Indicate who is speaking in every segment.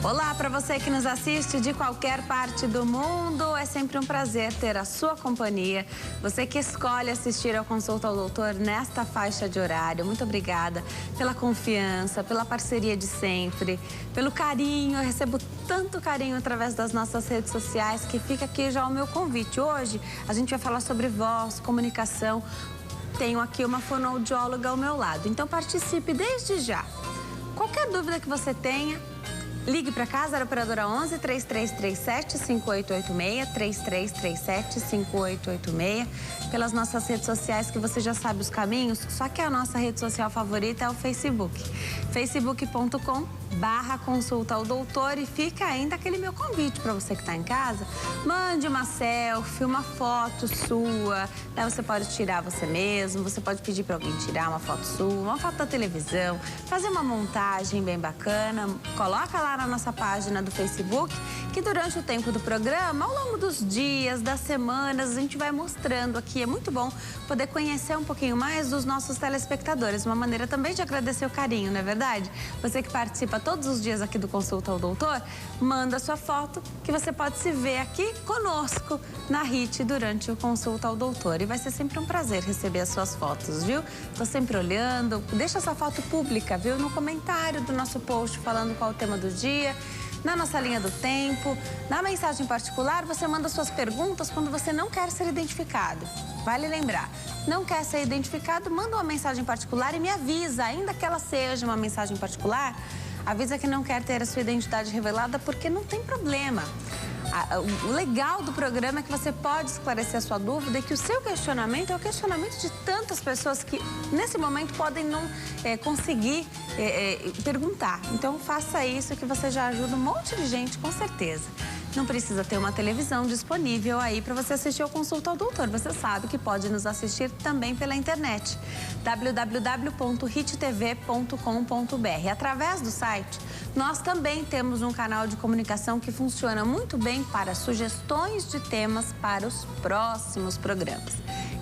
Speaker 1: Olá, para você que nos assiste de qualquer parte do mundo, é sempre um prazer ter a sua companhia. Você que escolhe assistir ao Consulta ao Doutor nesta faixa de horário, muito obrigada pela confiança, pela parceria de sempre, pelo carinho. Eu recebo tanto carinho através das nossas redes sociais que fica aqui já o meu convite. Hoje a gente vai falar sobre voz, comunicação. Tenho aqui uma fonoaudióloga ao meu lado, então participe desde já. Qualquer dúvida que você tenha, ligue para cá, 0 operadora 11 3337 5886, 3337 5886, pelas nossas redes sociais, que você já sabe os caminhos, só que a nossa rede social favorita é o Facebook. facebook.com/consulta ao doutor, e fica ainda aquele meu convite para você que está em casa, mande uma selfie, uma foto sua, né? Você pode tirar você mesmo, você pode pedir para alguém tirar uma foto sua, uma foto da televisão, fazer uma montagem bem bacana, coloca lá na nossa página do Facebook, que durante o tempo do programa, ao longo dos dias, das semanas, a gente vai mostrando aqui. É muito bom poder conhecer um pouquinho mais dos nossos telespectadores, uma maneira também de agradecer o carinho, não é verdade? Você que participa todos os dias aqui do Consulta ao Doutor, manda sua foto que você pode se ver aqui conosco na HIT durante o Consulta ao Doutor. E vai ser sempre um prazer receber as suas fotos, viu? Tô sempre olhando, deixa essa foto pública, viu? No comentário do nosso post falando qual é o tema do dia, na nossa linha do tempo, na mensagem particular, você manda suas perguntas quando você não quer ser identificado. Vale lembrar, não quer ser identificado, manda uma mensagem particular e me avisa, ainda que ela seja uma mensagem particular, avisa que não quer ter a sua identidade revelada, porque não tem problema. O legal do programa é que você pode esclarecer a sua dúvida e que o seu questionamento é o questionamento de tantas pessoas que, nesse momento, podem não conseguir perguntar. Então, faça isso que você já ajuda um monte de gente, com certeza. Não precisa ter uma televisão disponível aí para você assistir ao Consulta ao Doutor. Você sabe que pode nos assistir também pela internet, www.hittv.com.br. Através do site, nós também temos um canal de comunicação que funciona muito bem para sugestões de temas para os próximos programas.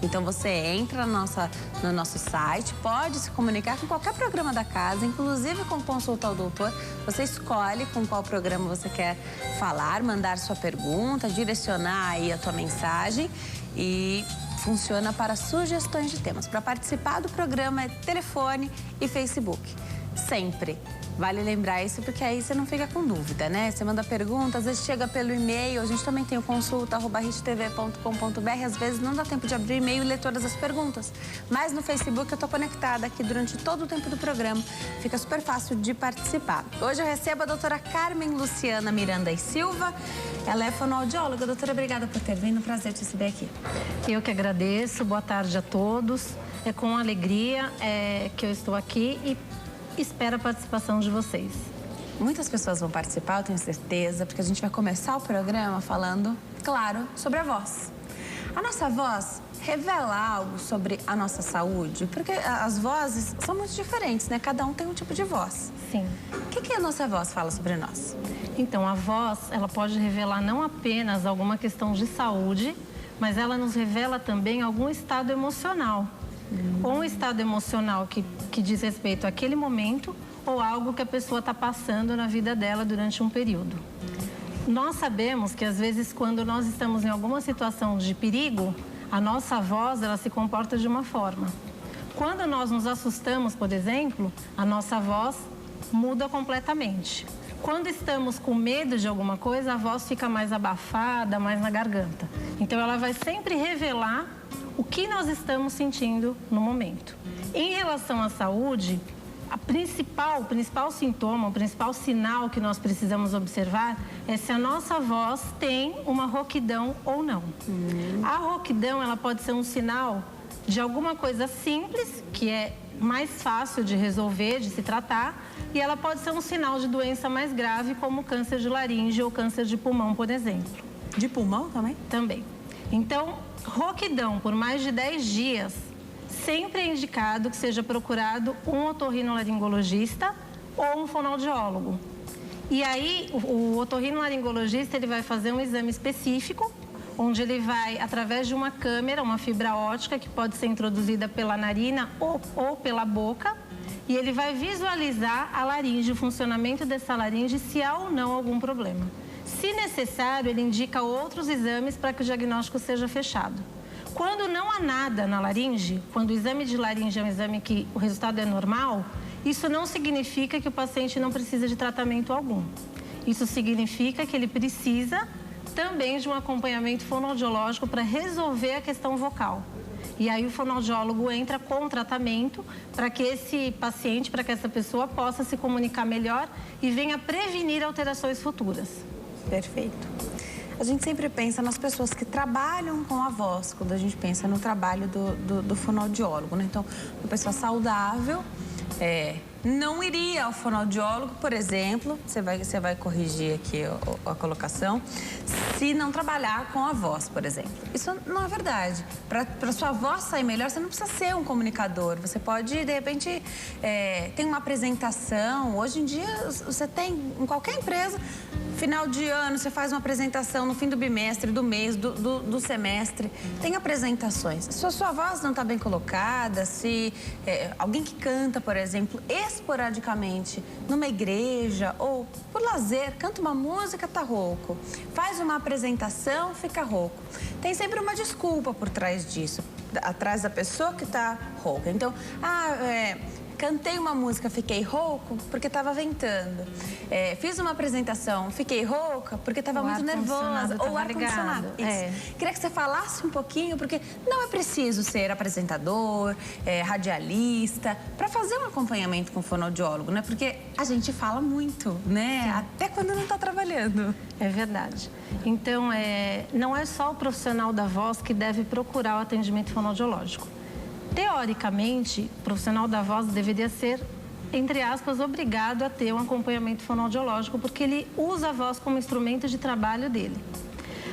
Speaker 1: Então, você entra no nosso site, pode se comunicar com qualquer programa da casa, inclusive com Consulta ao Doutor. Você escolhe com qual programa você quer falar, mandar sua pergunta, direcionar aí a tua mensagem, e funciona para sugestões de temas. Para participar do programa é telefone e Facebook, sempre. Vale lembrar isso, porque aí você não fica com dúvida, né? Você manda pergunta, às vezes chega pelo e-mail, a gente também tem o consulta@hittv.com.br, às vezes não dá tempo de abrir o e-mail e ler todas as perguntas. Mas no Facebook eu tô conectada aqui durante todo o tempo do programa, fica super fácil de participar. Hoje eu recebo a doutora Carmen Luciana Miranda e Silva, ela é fonoaudióloga. Doutora, obrigada por ter vindo, prazer te receber aqui.
Speaker 2: Eu que agradeço, boa tarde a todos. É com alegria que eu estou aqui e espero a participação de vocês.
Speaker 1: Muitas pessoas vão participar, eu tenho certeza, porque a gente vai começar o programa falando, claro, sobre a voz. A nossa voz revela algo sobre a nossa saúde? Porque as vozes são muito diferentes, né? Cada um tem um tipo de voz.
Speaker 2: Sim.
Speaker 1: O que a nossa voz fala sobre nós?
Speaker 2: Então, a voz, ela pode revelar não apenas alguma questão de saúde, mas ela nos revela também algum estado emocional. Ou um estado emocional que diz respeito àquele momento, ou algo que a pessoa está passando na vida dela durante um período. Nós sabemos que, às vezes, quando nós estamos em alguma situação de perigo, a nossa voz, ela se comporta de uma forma. Quando nós nos assustamos, por exemplo, a nossa voz muda completamente. Quando estamos com medo de alguma coisa, a voz fica mais abafada, mais na garganta. Então, ela vai sempre revelar o que nós estamos sentindo no momento. Em relação à saúde, o principal sintoma, o principal sinal que nós precisamos observar é se a nossa voz tem uma rouquidão ou não. A rouquidão, ela pode ser um sinal de alguma coisa simples, que é mais fácil de resolver, de se tratar, e ela pode ser um sinal de doença mais grave, como câncer de laringe ou câncer de pulmão, por exemplo.
Speaker 1: De pulmão também?
Speaker 2: Também. Então, rouquidão por mais de 10 dias, sempre é indicado que seja procurado um otorrinolaringologista ou um fonoaudiólogo. E aí, o otorrinolaringologista, ele vai fazer um exame específico, onde ele vai, através de uma câmera, uma fibra ótica, que pode ser introduzida pela narina ou pela boca, e ele vai visualizar a laringe, o funcionamento dessa laringe, se há ou não algum problema. Se necessário, ele indica outros exames para que o diagnóstico seja fechado. Quando não há nada na laringe, quando o exame de laringe é um exame que o resultado é normal, isso não significa que o paciente não precisa de tratamento algum. Isso significa que ele precisa também de um acompanhamento fonoaudiológico para resolver a questão vocal. E aí o fonoaudiólogo entra com o tratamento para que esse paciente, para que essa pessoa possa se comunicar melhor e venha prevenir alterações futuras.
Speaker 1: Perfeito. A gente sempre pensa nas pessoas que trabalham com a voz, quando a gente pensa no trabalho do fonoaudiólogo, né? Então, uma pessoa saudável não iria ao fonoaudiólogo, por exemplo, você vai corrigir aqui a colocação, se não trabalhar com a voz, por exemplo. Isso não é verdade. Para sua voz sair melhor, você não precisa ser um comunicador. Você pode, de repente, tem uma apresentação. Hoje em dia, você tem, em qualquer empresa, final de ano, você faz uma apresentação no fim do bimestre, do mês, do semestre. Tem apresentações. Se a sua voz não está bem colocada, se alguém que canta, por exemplo, esporadicamente, numa igreja ou por lazer, canta uma música, tá rouco. Faz uma apresentação, fica rouco. Tem sempre uma desculpa por trás disso, atrás da pessoa que tá rouca. Então, cantei uma música, fiquei rouco porque estava ventando. Fiz uma apresentação, fiquei rouca porque estava muito nervosa. Ou ar-condicionado. Queria que você falasse um pouquinho, porque não é preciso ser apresentador, radialista, para fazer um acompanhamento com o fonoaudiólogo, né? Porque a gente fala muito, né? Sim. Até quando não está trabalhando.
Speaker 2: É verdade. Então, não é só o profissional da voz que deve procurar o atendimento fonoaudiológico. Teoricamente, o profissional da voz deveria ser, entre aspas, obrigado a ter um acompanhamento fonoaudiológico, porque ele usa a voz como instrumento de trabalho dele.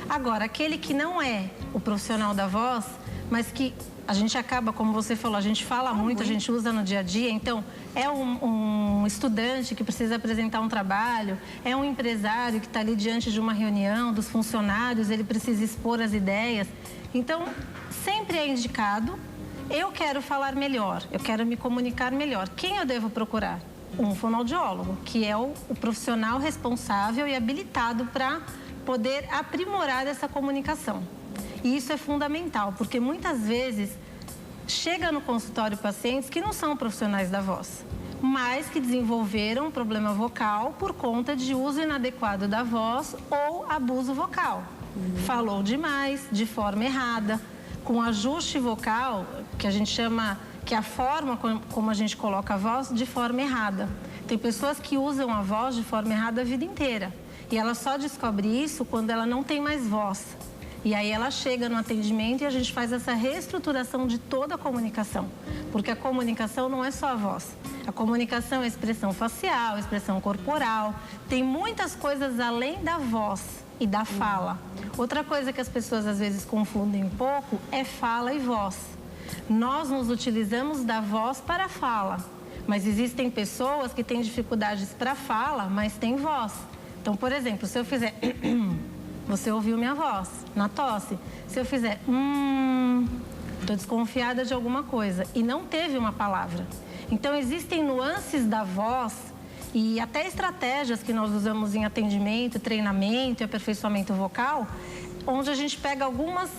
Speaker 2: Agora, aquele que não é o profissional da voz, mas que a gente acaba, como você falou, a gente fala muito, a gente usa no dia a dia, então é um estudante que precisa apresentar um trabalho, é um empresário que está ali diante de uma reunião dos funcionários, ele precisa expor as ideias. Então, sempre é indicado. Eu quero falar melhor, eu quero me comunicar melhor. Quem eu devo procurar? Um fonoaudiólogo, que é o profissional responsável e habilitado para poder aprimorar essa comunicação. E isso é fundamental, porque muitas vezes chega no consultório pacientes que não são profissionais da voz, mas que desenvolveram um problema vocal por conta de uso inadequado da voz ou abuso vocal. Falou demais, de forma errada, com ajuste vocal, que a gente chama, que é a forma como a gente coloca a voz, de forma errada. Tem pessoas que usam a voz de forma errada a vida inteira. E ela só descobre isso quando ela não tem mais voz. E aí ela chega no atendimento e a gente faz essa reestruturação de toda a comunicação. Porque a comunicação não é só a voz. A comunicação é expressão facial, expressão corporal. Tem muitas coisas além da voz e da fala. Outra coisa que as pessoas às vezes confundem um pouco é fala e voz. Nós nos utilizamos da voz para a fala, mas existem pessoas que têm dificuldades para fala, mas têm voz. Então, por exemplo, se eu fizer você ouviu minha voz na tosse. Se eu fizer estou desconfiada de alguma coisa e não teve uma palavra. Então, existem nuances da voz e até estratégias que nós usamos em atendimento, treinamento e aperfeiçoamento vocal, onde a gente pega algumas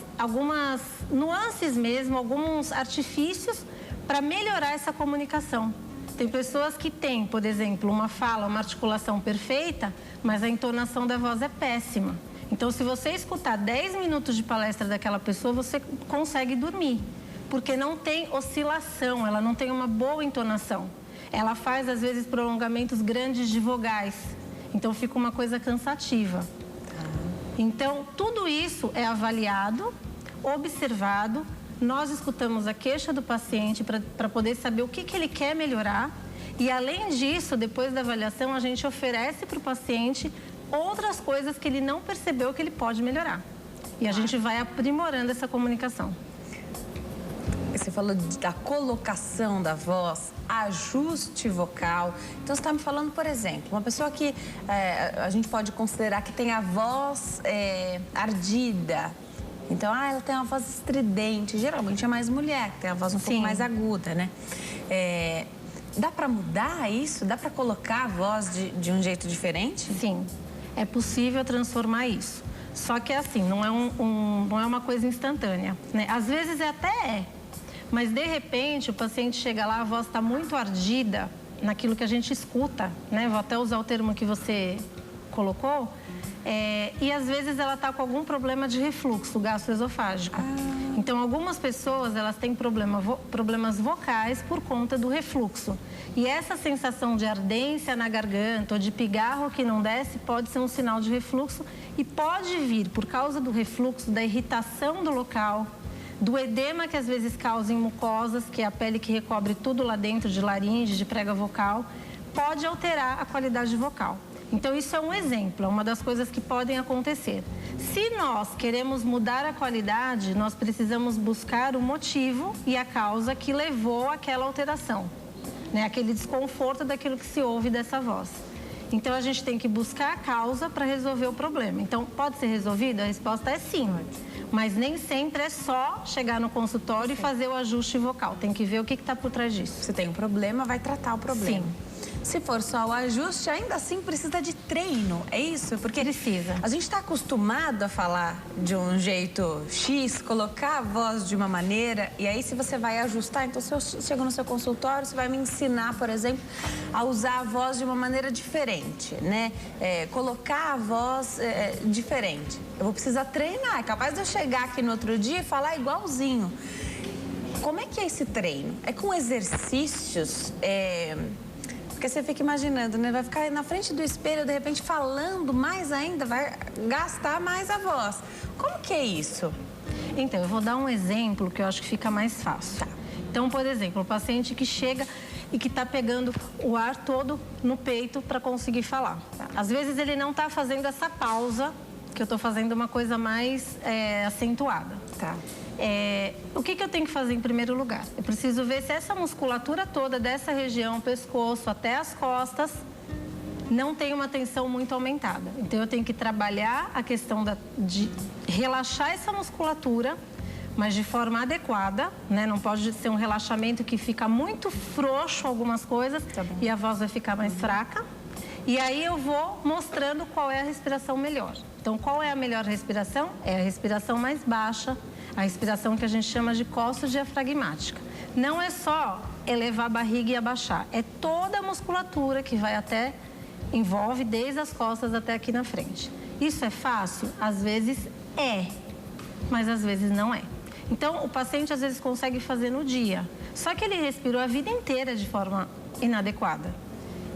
Speaker 2: nuances mesmo, alguns artifícios para melhorar essa comunicação. Tem pessoas que têm, por exemplo, uma fala, uma articulação perfeita, mas a entonação da voz é péssima. Então, se você escutar 10 minutos de palestra daquela pessoa, você consegue dormir, porque não tem oscilação, ela não tem uma boa entonação. Ela faz, às vezes, prolongamentos grandes de vogais. Então, fica uma coisa cansativa. Então, tudo isso é avaliado, observado. Nós escutamos a queixa do paciente para poder saber o que ele quer melhorar. E, além disso, depois da avaliação, a gente oferece para o paciente outras coisas que ele não percebeu que ele pode melhorar. E a gente vai aprimorando essa comunicação.
Speaker 1: Você falou da colocação da voz, ajuste vocal. Então, você está me falando, por exemplo, uma pessoa que a gente pode considerar que tem a voz ardida. Então, ela tem uma voz estridente. Geralmente é mais mulher, que tem a voz um pouco mais aguda, né? Dá para mudar isso? Dá para colocar a voz de um jeito diferente?
Speaker 2: Sim, é possível transformar isso. Só que assim, não é uma coisa instantânea, né? Às vezes mas de repente o paciente chega lá, a voz está muito ardida naquilo que a gente escuta, né? Vou até usar o termo que você colocou. E às vezes ela está com algum problema de refluxo gastroesofágico. Então, algumas pessoas, elas têm problemas vocais por conta do refluxo. E essa sensação de ardência na garganta ou de pigarro que não desce pode ser um sinal de refluxo e pode vir por causa do refluxo, da irritação do local, do edema que às vezes causa em mucosas, que é a pele que recobre tudo lá dentro de laringe, de prega vocal, pode alterar a qualidade vocal. Então, isso é um exemplo, é uma das coisas que podem acontecer. Se nós queremos mudar a qualidade, nós precisamos buscar o motivo e a causa que levou àquela alteração, né? Aquele desconforto daquilo que se ouve dessa voz. Então, a gente tem que buscar a causa para resolver o problema. Então, pode ser resolvido? A resposta é sim. Mas nem sempre é só chegar no consultório e fazer o ajuste vocal. Tem que ver o que está por trás disso.
Speaker 1: Se tem um problema, vai tratar o problema.
Speaker 2: Sim.
Speaker 1: Se for só o ajuste, ainda assim precisa de treino, é isso? Porque
Speaker 2: precisa.
Speaker 1: A gente está acostumado a falar de um jeito X, colocar a voz de uma maneira, e aí se você vai ajustar, então se eu chego no seu consultório, você vai me ensinar, por exemplo, a usar a voz de uma maneira diferente, né? Colocar a voz diferente. Eu vou precisar treinar, é capaz de eu chegar aqui no outro dia e falar igualzinho. Como é que é esse treino? É com exercícios... Porque você fica imaginando, né? Vai ficar na frente do espelho, de repente, falando mais ainda, vai gastar mais a voz. Como que é isso?
Speaker 2: Então, eu vou dar um exemplo que eu acho que fica mais fácil. Tá. Então, por exemplo, o paciente que chega e que está pegando o ar todo no peito para conseguir falar. Tá. Às vezes, ele não está fazendo essa pausa, que eu estou fazendo uma coisa mais acentuada.
Speaker 1: Tá.
Speaker 2: O que eu tenho que fazer em primeiro lugar? Eu preciso ver se essa musculatura toda dessa região, pescoço até as costas, não tem uma tensão muito aumentada. Então, eu tenho que trabalhar a questão de relaxar essa musculatura, mas de forma adequada, né? Não pode ser um relaxamento que fica muito frouxo algumas coisas e a voz vai ficar mais fraca. E aí eu vou mostrando qual é a respiração melhor. Então, qual é a melhor respiração? É a respiração mais baixa, a respiração que a gente chama de costo-diafragmática. Não é só elevar a barriga e abaixar, é toda a musculatura que vai envolve desde as costas até aqui na frente. Isso é fácil? Às vezes é, mas às vezes não é. Então, o paciente às vezes consegue fazer no dia, só que ele respirou a vida inteira de forma inadequada.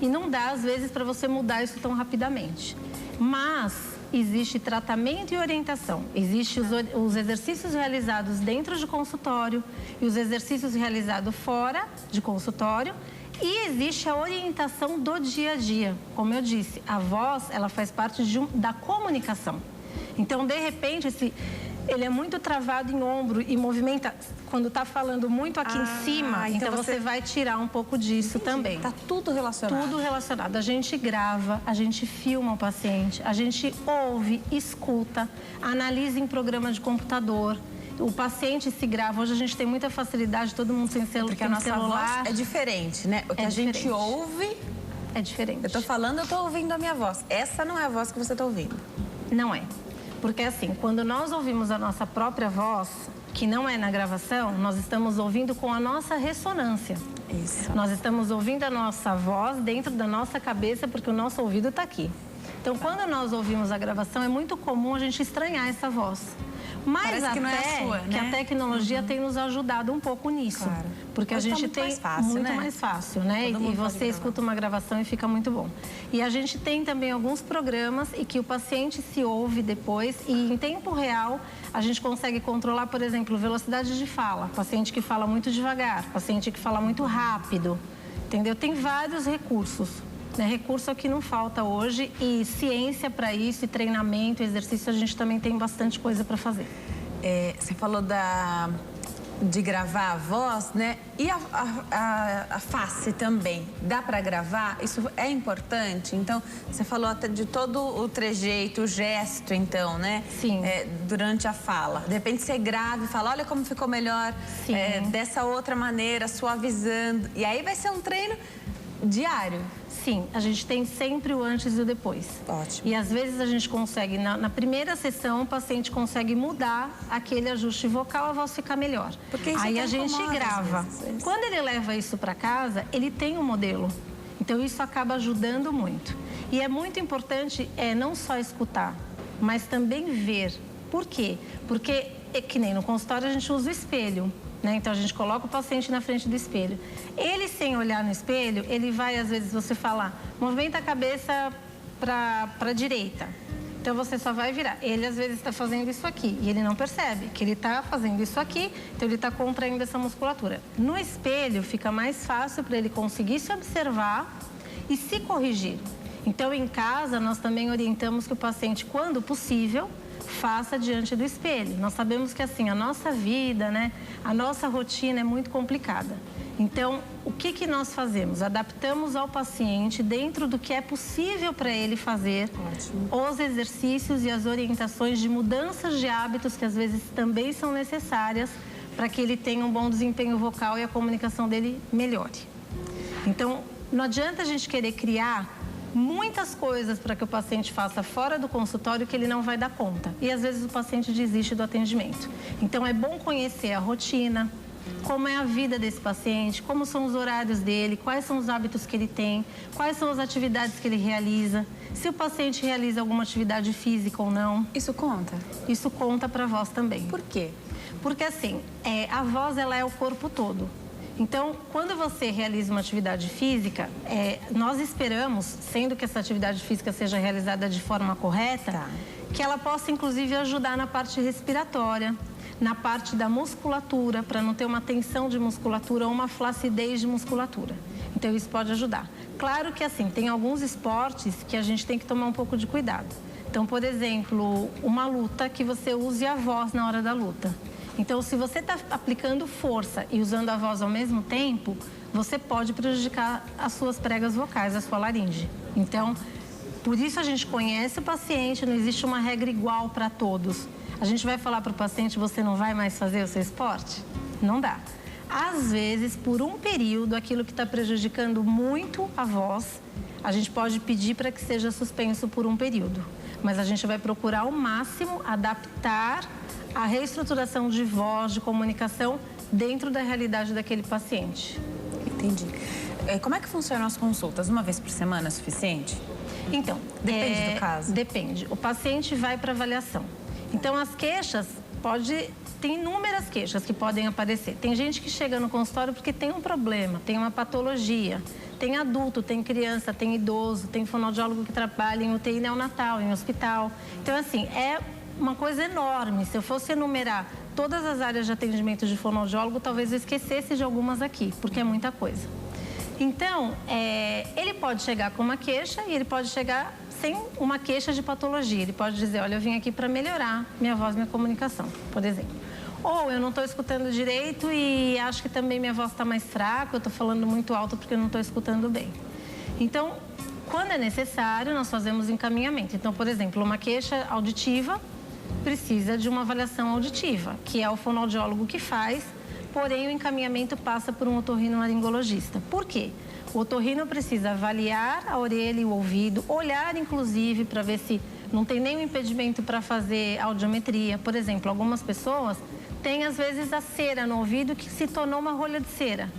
Speaker 2: E não dá, às vezes, para você mudar isso tão rapidamente. Mas existe tratamento e orientação. Existem os exercícios realizados dentro de consultório e os exercícios realizados fora de consultório. E existe a orientação do dia a dia. Como eu disse, a voz, ela faz parte da comunicação. Então, de repente, ele é muito travado em ombro e movimenta quando está falando muito aqui em cima. Então você vai tirar um pouco disso também.
Speaker 1: Está tudo relacionado.
Speaker 2: Tudo relacionado. A gente grava, a gente filma o paciente, a gente ouve, escuta, analisa em programa de computador. O paciente se grava. Hoje a gente tem muita facilidade, todo mundo sem celular.
Speaker 1: Porque a nossa voz é diferente, né? O que a gente ouve
Speaker 2: é diferente.
Speaker 1: Eu estou falando, eu estou ouvindo a minha voz. Essa não é a voz que você está ouvindo.
Speaker 2: Não é. Porque assim, quando nós ouvimos a nossa própria voz, que não é na gravação, nós estamos ouvindo com a nossa ressonância.
Speaker 1: Isso.
Speaker 2: Nós estamos ouvindo a nossa voz dentro da nossa cabeça, porque o nosso ouvido está aqui. Então, quando nós ouvimos a gravação, é muito comum a gente estranhar essa voz. Mas
Speaker 1: parece
Speaker 2: até
Speaker 1: que não é a sua, né?
Speaker 2: que a tecnologia tem nos ajudado um pouco nisso.
Speaker 1: Claro.
Speaker 2: Porque a gente tem
Speaker 1: mais fácil,
Speaker 2: muito
Speaker 1: né?
Speaker 2: mais fácil, né? E você escuta uma gravação e fica muito bom. E a gente tem também alguns programas e que o paciente se ouve depois e em tempo real a gente consegue controlar, por exemplo, velocidade de fala. Paciente que fala muito devagar, paciente que fala muito rápido, entendeu? Tem vários recursos. Recurso é o que não falta hoje e ciência para isso, e treinamento, exercício, a gente também tem bastante coisa para fazer.
Speaker 1: Você falou da de gravar a voz, né? E a face também. Dá para gravar? Isso é importante? Então, você falou até de todo o trejeito, o gesto, então, né?
Speaker 2: Sim.
Speaker 1: Durante a fala. De repente você grava e fala, olha como ficou melhor dessa outra maneira, suavizando. E aí vai ser um treino diário.
Speaker 2: Sim, a gente tem sempre o antes e o depois.
Speaker 1: Ótimo.
Speaker 2: E às vezes a gente consegue, na primeira sessão, o paciente consegue mudar aquele ajuste vocal, a voz ficar melhor.
Speaker 1: Porque isso
Speaker 2: aí
Speaker 1: até
Speaker 2: a gente
Speaker 1: incomoda,
Speaker 2: grava.
Speaker 1: às vezes.
Speaker 2: Quando ele leva isso para casa, ele tem um modelo. Então isso acaba ajudando muito. E é muito importante não só escutar, mas também ver. Por quê? Porque, que nem no consultório, a gente usa o espelho. Então, a gente coloca o paciente na frente do espelho. Ele, sem olhar no espelho, ele vai, às vezes, você falar, movimenta a cabeça para a direita. Então, você só vai virar. Ele, às vezes, está fazendo isso aqui e ele não percebe que ele está fazendo isso aqui, então ele está contraindo essa musculatura. No espelho, fica mais fácil para ele conseguir se observar e se corrigir. Então, em casa, nós também orientamos que o paciente, quando possível, faça diante do espelho. Nós sabemos que, assim, a nossa vida, né, a nossa rotina é muito complicada. Então, o que nós fazemos? Adaptamos ao paciente, dentro do que é possível para ele fazer, os exercícios e as orientações de mudanças de hábitos, que às vezes também são necessárias para que ele tenha um bom desempenho vocal e a comunicação dele melhore. Então, não adianta a gente querer criar muitas coisas para que o paciente faça fora do consultório que ele não vai dar conta. E às vezes o paciente desiste do atendimento. Então é bom conhecer a rotina, como é a vida desse paciente, como são os horários dele, quais são os hábitos que ele tem, quais são as atividades que ele realiza, se o paciente realiza alguma atividade física ou não.
Speaker 1: Isso conta?
Speaker 2: Isso conta para a voz também.
Speaker 1: Por quê?
Speaker 2: Porque assim, a voz ela é o corpo todo. Então, quando você realiza uma atividade física, nós esperamos, sendo que essa atividade física seja realizada de forma correta, que ela possa, inclusive, ajudar na parte respiratória, na parte da musculatura, para não ter uma tensão de musculatura ou uma flacidez de musculatura. Então, isso pode ajudar. Claro que, assim, tem alguns esportes que a gente tem que tomar um pouco de cuidado. Então, por exemplo, uma luta que você use a voz na hora da luta. Então, se você está aplicando força e usando a voz ao mesmo tempo, você pode prejudicar as suas pregas vocais, a sua laringe. Então, por isso a gente conhece o paciente, não existe uma regra igual para todos. A gente vai falar para o paciente, você não vai mais fazer o seu esporte? Não dá. Às vezes, por um período, aquilo que está prejudicando muito a voz, a gente pode pedir para que seja suspenso por um período. Mas a gente vai procurar ao máximo adaptar a reestruturação de voz, de comunicação, dentro da realidade daquele paciente.
Speaker 1: Entendi. Como é que funcionam as consultas? Uma vez por semana é suficiente?
Speaker 2: Então,
Speaker 1: depende do caso?
Speaker 2: Depende. O paciente vai para avaliação. Então, as queixas, tem inúmeras queixas que podem aparecer. Tem gente que chega no consultório porque tem um problema, tem uma patologia. Tem adulto, tem criança, tem idoso, tem fonoaudiólogo que trabalha em UTI neonatal, em hospital. Então, assim, é uma coisa enorme. Se eu fosse enumerar todas as áreas de atendimento de fonoaudiólogo, talvez eu esquecesse de algumas aqui, porque é muita coisa. Então, ele pode chegar com uma queixa e ele pode chegar sem uma queixa de patologia. Ele pode dizer, olha, eu vim aqui para melhorar minha voz, minha comunicação, por exemplo. Ou eu não estou escutando direito e acho que também minha voz está mais fraca, eu estou falando muito alto porque eu não estou escutando bem. Então, quando é necessário, nós fazemos encaminhamento. Então, por exemplo, uma queixa auditiva precisa de uma avaliação auditiva, que é o fonoaudiólogo que faz, porém o encaminhamento passa por um otorrinolaringologista. Por quê? O otorrino precisa avaliar a orelha e o ouvido, olhar inclusive para ver se não tem nenhum impedimento para fazer audiometria. Por exemplo, algumas pessoas têm às vezes a cera no ouvido que se tornou uma rolha de cera.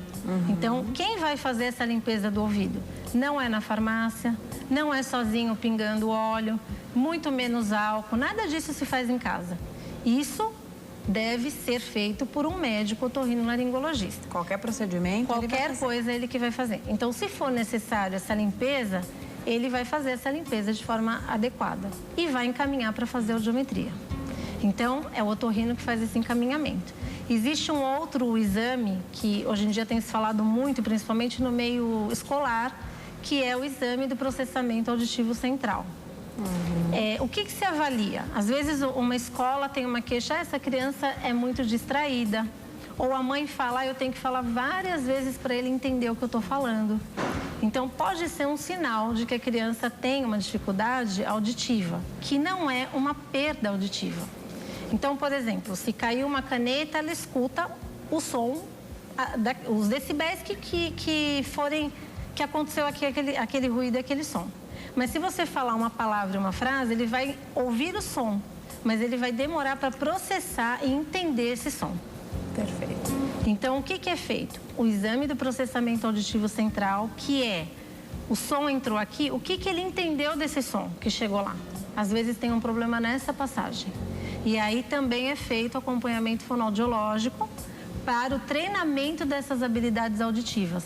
Speaker 2: Então, quem vai fazer essa limpeza do ouvido? Não é na farmácia, não é sozinho pingando óleo, muito menos álcool, nada disso se faz em casa. Isso deve ser feito por um médico otorrinolaringologista.
Speaker 1: Qualquer procedimento?
Speaker 2: Qualquer coisa ele que vai fazer. Então, se for necessário essa limpeza, ele vai fazer essa limpeza de forma adequada e vai encaminhar para fazer a audiometria. Então, é o otorrino que faz esse encaminhamento. Existe um outro exame que hoje em dia tem se falado muito, principalmente no meio escolar, que é o exame do processamento auditivo central. O que se avalia? Às vezes uma escola tem uma queixa, essa criança é muito distraída, Ou a mãe falar, eu tenho que falar várias vezes para ele entender o que eu estou falando. Então, pode ser um sinal de que a criança tem uma dificuldade auditiva, que não é uma perda auditiva. Então, por exemplo, se caiu uma caneta, ela escuta o som, os decibéis que aconteceu aqui, aquele ruído, aquele som. Mas se você falar uma palavra, uma frase, ele vai ouvir o som, mas ele vai demorar para processar e entender esse som.
Speaker 1: Perfeito.
Speaker 2: Então, o que é feito? O exame do processamento auditivo central, que é o som entrou aqui, o que ele entendeu desse som que chegou lá? Às vezes tem um problema nessa passagem. E aí também é feito acompanhamento fonoaudiológico para o treinamento dessas habilidades auditivas,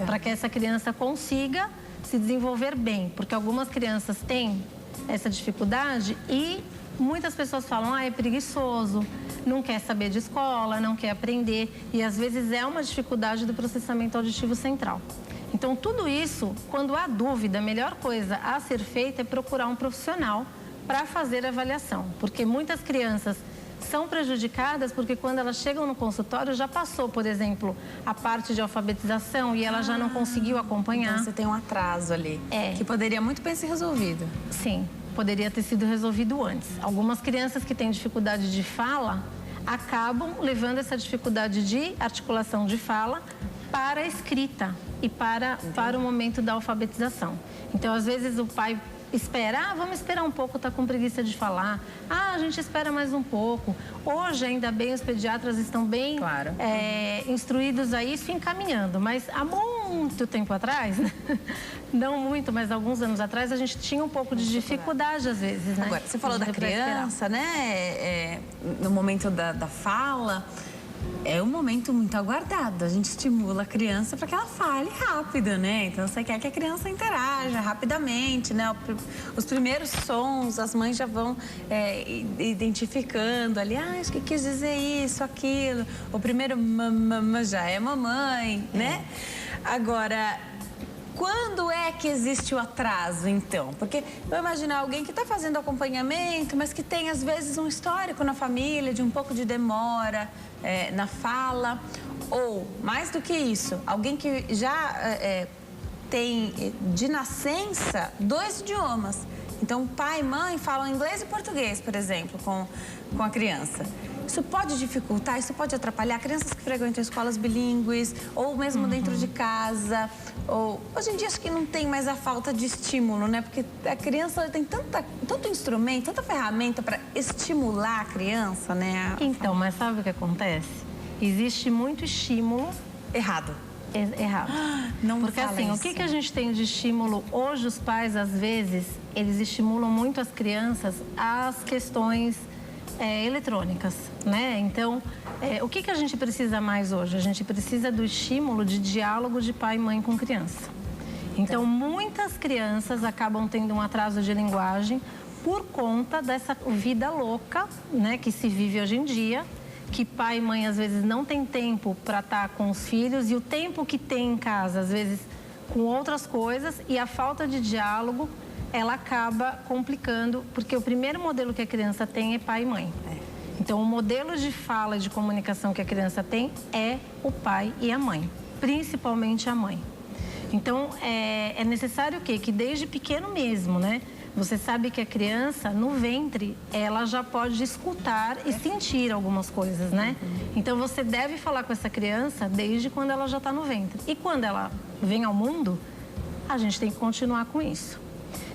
Speaker 2: para que essa criança consiga se desenvolver bem, porque algumas crianças têm essa dificuldade e muitas pessoas falam, é preguiçoso, não quer saber de escola, não quer aprender, e às vezes é uma dificuldade do processamento auditivo central. Então, tudo isso, quando há dúvida, a melhor coisa a ser feita é procurar um profissional para fazer a avaliação, porque muitas crianças são prejudicadas porque quando elas chegam no consultório já passou, por exemplo, a parte de alfabetização e ela já não conseguiu acompanhar.
Speaker 1: Então você tem um atraso ali, que poderia muito bem ser resolvido.
Speaker 2: Sim, poderia ter sido resolvido antes. Algumas crianças que têm dificuldade de fala acabam levando essa dificuldade de articulação de fala para a escrita e para o momento da alfabetização. Então, às vezes o pai espera, vamos esperar um pouco, tá com preguiça de falar. A gente espera mais um pouco. Hoje, ainda bem, os pediatras estão bem instruídos a isso e encaminhando. Mas há muito tempo atrás, não muito, mas alguns anos atrás, a gente tinha um pouco de dificuldade às vezes, né?
Speaker 1: Agora, você falou da criança, né? No momento da fala, é um momento muito aguardado. A gente estimula a criança para que ela fale rápido, né? Então, você quer que a criança interaja rapidamente, né? Os primeiros sons, as mães já vão identificando ali. Acho que quis dizer isso, aquilo. O primeiro já é mamãe, né? Agora, quando é que existe o atraso, então? Porque vou imaginar alguém que está fazendo acompanhamento, mas que tem, às vezes, um histórico na família de um pouco de demora na fala. Ou, mais do que isso, alguém que já tem, de nascença, 2 idiomas. Então, pai e mãe falam inglês e português, por exemplo, com a criança. Isso pode dificultar, isso pode atrapalhar crianças que frequentam escolas bilíngues ou mesmo dentro de casa. Hoje em dia acho que não tem mais a falta de estímulo, né? Porque a criança tem tanto instrumento, tanta ferramenta para estimular a criança, né?
Speaker 2: Então, mas sabe o que acontece? Existe muito estímulo
Speaker 1: errado.
Speaker 2: Errado.
Speaker 1: Não
Speaker 2: Porque assim,
Speaker 1: isso.
Speaker 2: O que a gente tem de estímulo? Hoje os pais, às vezes, eles estimulam muito as crianças às questões eletrônicas, né? Então, o que a gente precisa mais hoje? A gente precisa do estímulo de diálogo de pai e mãe com criança. Então, muitas crianças acabam tendo um atraso de linguagem por conta dessa vida louca, né, que se vive hoje em dia, que pai e mãe às vezes não tem tempo para estar com os filhos e o tempo que tem em casa, às vezes, com outras coisas, e a falta de diálogo ela acaba complicando, porque o primeiro modelo que a criança tem é pai e mãe. Então, o modelo de fala e de comunicação que a criança tem é o pai e a mãe, principalmente a mãe. Então, é necessário o quê? Que desde pequeno mesmo, né? Você sabe que a criança, no ventre, ela já pode escutar e sentir algumas coisas, né? Então, você deve falar com essa criança desde quando ela já está no ventre. E quando ela vem ao mundo, a gente tem que continuar com isso.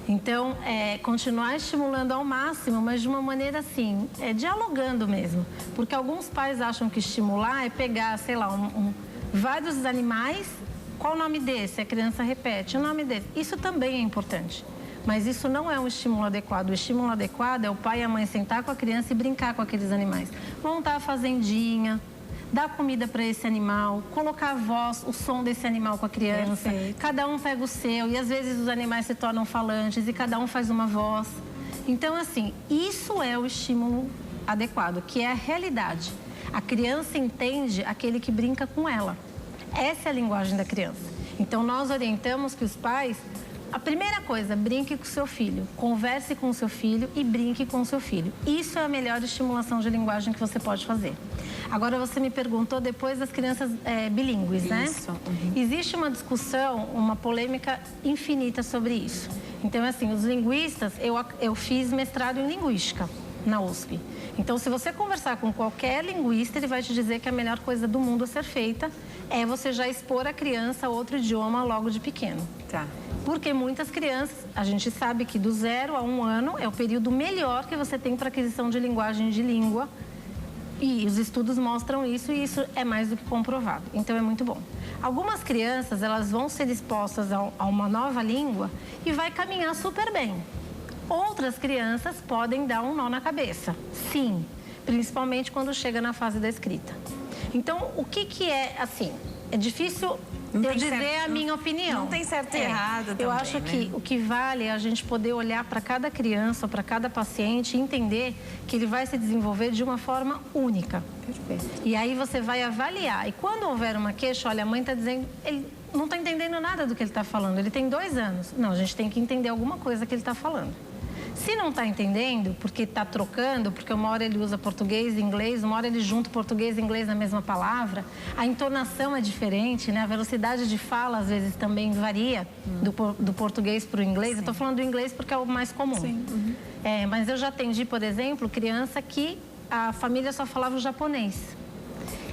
Speaker 2: Então, continuar estimulando ao máximo, mas de uma maneira assim, dialogando mesmo. Porque alguns pais acham que estimular é pegar, sei lá, vários animais. Qual o nome desse? A criança repete, o nome desse. Isso também é importante. Mas isso não é um estímulo adequado. O estímulo adequado é o pai e a mãe sentar com a criança e brincar com aqueles animais. Montar a fazendinha, dar comida para esse animal, colocar a voz, o som desse animal com a criança.
Speaker 1: Perfeito.
Speaker 2: Cada um pega o seu e às vezes os animais se tornam falantes e cada um faz uma voz. Então, assim, isso é o estímulo adequado, que é a realidade. A criança entende aquele que brinca com ela. Essa é a linguagem da criança. Então, nós orientamos que os pais... A primeira coisa, brinque com o seu filho, converse com o seu filho e brinque com o seu filho. Isso é a melhor estimulação de linguagem que você pode fazer. Agora, você me perguntou depois das crianças bilíngues, né?
Speaker 1: Isso.
Speaker 2: Existe uma discussão, uma polêmica infinita sobre isso. Então, assim, os linguistas, eu fiz mestrado em linguística na USP. Então, se você conversar com qualquer linguista, ele vai te dizer que a melhor coisa do mundo a ser feita é você já expor a criança a outro idioma logo de pequeno.
Speaker 1: Tá.
Speaker 2: Porque muitas crianças, a gente sabe que do 0 a 1 ano é o período melhor que você tem para aquisição de linguagem de língua. E os estudos mostram isso e isso é mais do que comprovado. Então, é muito bom. Algumas crianças, elas vão ser expostas a uma nova língua e vai caminhar super bem. Outras crianças podem dar um nó na cabeça. Sim, principalmente quando chega na fase da escrita. Então, o que é, assim, é difícil eu dizer a minha opinião.
Speaker 1: Não tem certo e errado também,
Speaker 2: eu acho que o que vale é a gente poder olhar para cada criança, para cada paciente e entender que ele vai se desenvolver de uma forma única.
Speaker 1: Perfeito.
Speaker 2: E aí você vai avaliar. E quando houver uma queixa, olha, a mãe está dizendo, ele não está entendendo nada do que ele está falando, ele tem 2 anos. Não, a gente tem que entender alguma coisa que ele está falando. Se não está entendendo, porque está trocando, porque uma hora ele usa português e inglês, uma hora ele junta português e inglês na mesma palavra, a entonação é diferente, né? A velocidade de fala, às vezes, também varia do português para o inglês. Sim. Eu estou falando do inglês porque é o mais comum.
Speaker 1: Sim.
Speaker 2: Mas eu já atendi, por exemplo, criança que a família só falava o japonês.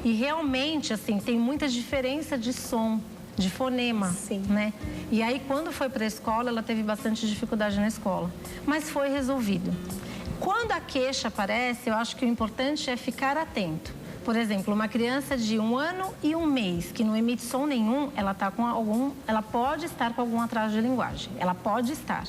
Speaker 2: E realmente, assim, tem muita diferença de som, de fonema,
Speaker 1: Sim.
Speaker 2: né? E aí, quando foi para a escola, ela teve bastante dificuldade na escola. Mas foi resolvido. Quando a queixa aparece, eu acho que o importante é ficar atento. Por exemplo, uma criança de 1 ano e 1 mês, que não emite som nenhum, ela pode estar com algum atraso de linguagem. Ela pode estar.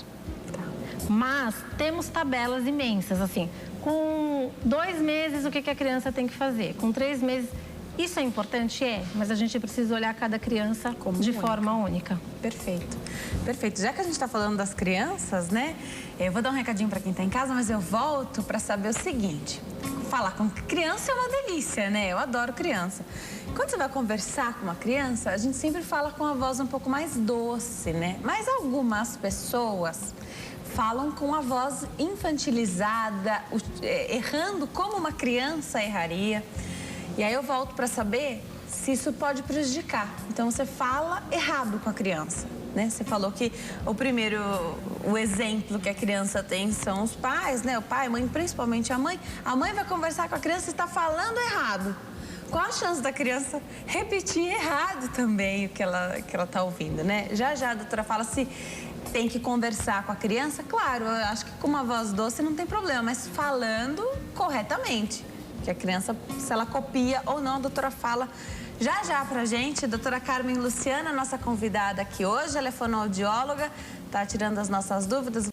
Speaker 2: Mas temos tabelas imensas, assim. Com 2 meses, o que a criança tem que fazer? Com 3 meses... Isso é importante? Mas a gente precisa olhar cada criança de forma única.
Speaker 1: Perfeito. Perfeito. Já que a gente está falando das crianças, né? Eu vou dar um recadinho para quem está em casa, mas eu volto para saber o seguinte. Falar com criança é uma delícia, né? Eu adoro criança. Quando você vai conversar com uma criança, a gente sempre fala com a voz um pouco mais doce, né? Mas algumas pessoas falam com a voz infantilizada, errando como uma criança erraria. E aí eu volto para saber se isso pode prejudicar. Então, você fala errado com a criança, né? Você falou que o exemplo que a criança tem são os pais, né? O pai, a mãe, principalmente a mãe. A mãe vai conversar com a criança e está falando errado. Qual a chance da criança repetir errado também o que ela está ouvindo, né? Já a doutora fala se tem que conversar com a criança. Claro, eu acho que com uma voz doce não tem problema, mas falando corretamente. Que a criança, se ela copia ou não, a doutora fala já pra gente. A doutora Carmen Luciana, nossa convidada aqui hoje, ela é fonoaudióloga, tá tirando as nossas dúvidas.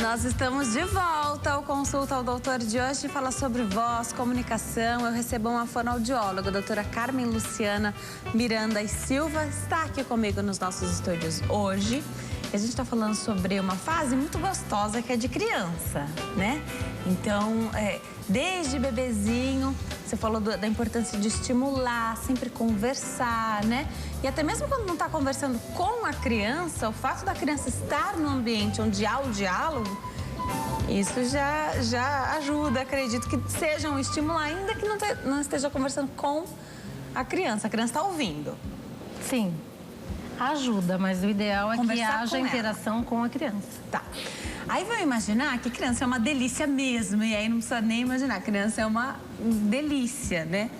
Speaker 1: Nós estamos de volta ao Consulta ao Doutor de hoje, fala sobre voz, comunicação. Eu recebo uma fonoaudióloga, a doutora Carmen Luciana Miranda e Silva, está aqui comigo nos nossos estúdios hoje. A gente está falando sobre uma fase muito gostosa que é de criança, né? Então, desde bebezinho, você falou da importância de estimular, sempre conversar, né? E até mesmo quando não está conversando com a criança, o fato da criança estar num ambiente onde há o diálogo, isso já ajuda, acredito que seja um estímulo, ainda que não esteja conversando com a criança está ouvindo.
Speaker 2: Sim. Ajuda, mas o ideal é que
Speaker 1: Conversar
Speaker 2: haja interação com a criança.
Speaker 1: Tá. Aí vamos imaginar que criança é uma delícia mesmo, e aí não precisa nem imaginar, criança é uma delícia, né?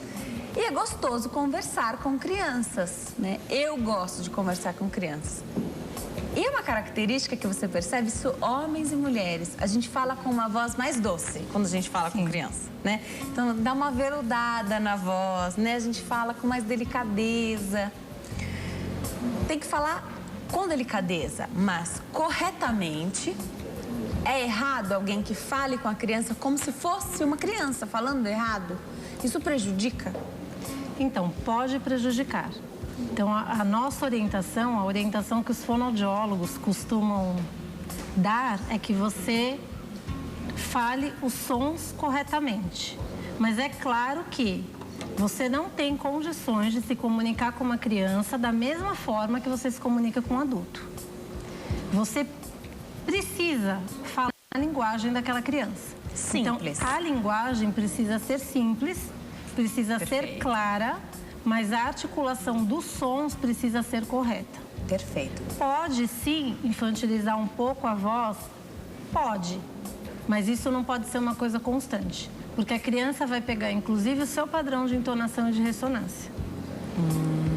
Speaker 1: E é gostoso conversar com crianças, né? Eu gosto de conversar com crianças. E uma característica que você percebe, isso homens e mulheres, a gente fala com uma voz mais doce quando a gente fala com criança, né? Então dá uma veludada na voz, né? A gente fala com mais delicadeza. Tem que falar com delicadeza, mas corretamente. É errado alguém que fale com a criança como se fosse uma criança falando errado? Isso prejudica?
Speaker 2: Então, pode prejudicar. Então, a nossa orientação, a orientação que os fonoaudiólogos costumam dar é que você fale os sons corretamente. Mas é claro que você não tem condições de se comunicar com uma criança da mesma forma que você se comunica com um adulto. Você precisa falar a linguagem daquela criança.
Speaker 1: Simples.
Speaker 2: Então, a linguagem precisa ser simples, precisa ser clara, mas a articulação dos sons precisa ser correta.
Speaker 1: Perfeito.
Speaker 2: Pode sim infantilizar um pouco a voz? Pode, mas isso não pode ser uma coisa constante, porque a criança vai pegar, inclusive, o seu padrão de entonação e de ressonância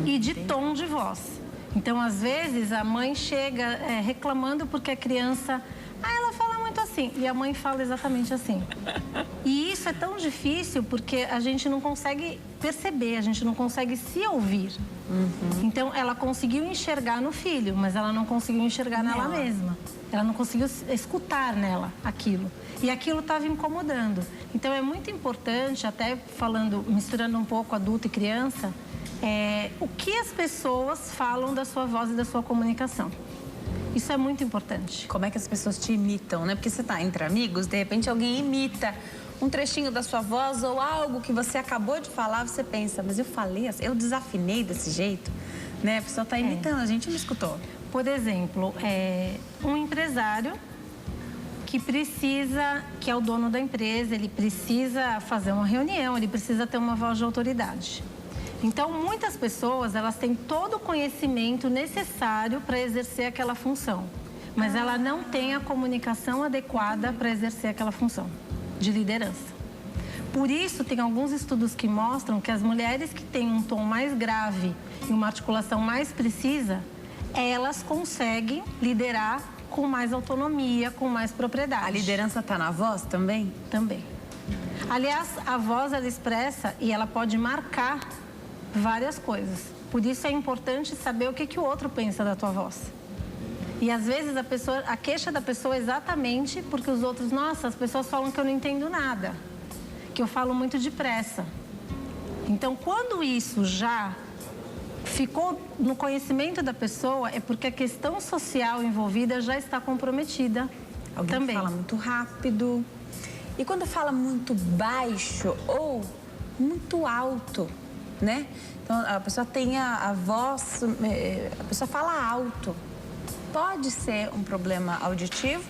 Speaker 2: e de tom de voz. Então, às vezes, a mãe chega reclamando porque a criança... ela fala muito assim, e a mãe fala exatamente assim. E isso é tão difícil porque a gente não consegue perceber, a gente não consegue se ouvir. Então, ela conseguiu enxergar no filho, mas ela não conseguiu enxergar nela mesma. Ela não conseguiu escutar nela aquilo. E aquilo estava incomodando. Então, é muito importante, até falando, misturando um pouco adulto e criança, o que as pessoas falam da sua voz e da sua comunicação. Isso é muito importante.
Speaker 1: Como é que as pessoas te imitam, né? Porque você tá entre amigos, de repente alguém imita um trechinho da sua voz ou algo que você acabou de falar, você pensa, mas eu falei assim, eu desafinei desse jeito, né? A pessoa tá imitando, a gente não escutou.
Speaker 2: Por exemplo, um empresário que é o dono da empresa, ele precisa fazer uma reunião, ele precisa ter uma voz de autoridade. Então, muitas pessoas, elas têm todo o conhecimento necessário para exercer aquela função, mas ela não tem a comunicação adequada para exercer aquela função de liderança. Por isso, tem alguns estudos que mostram que as mulheres que têm um tom mais grave e uma articulação mais precisa, elas conseguem liderar com mais autonomia, com mais propriedade.
Speaker 1: A liderança está na voz também?
Speaker 2: Também. Aliás, a voz, ela expressa e ela pode marcar várias coisas. Por isso é importante saber o que o outro pensa da tua voz. E às vezes a queixa da pessoa é exatamente porque os outros, nossa, as pessoas falam que eu não entendo nada, que eu falo muito depressa. Então, quando isso já ficou no conhecimento da pessoa, é porque a questão social envolvida já está comprometida.
Speaker 1: Alguém
Speaker 2: também
Speaker 1: fala muito rápido. E quando fala muito baixo ou muito alto, né? Então, a pessoa tem a voz, a pessoa fala alto. Pode ser um problema auditivo,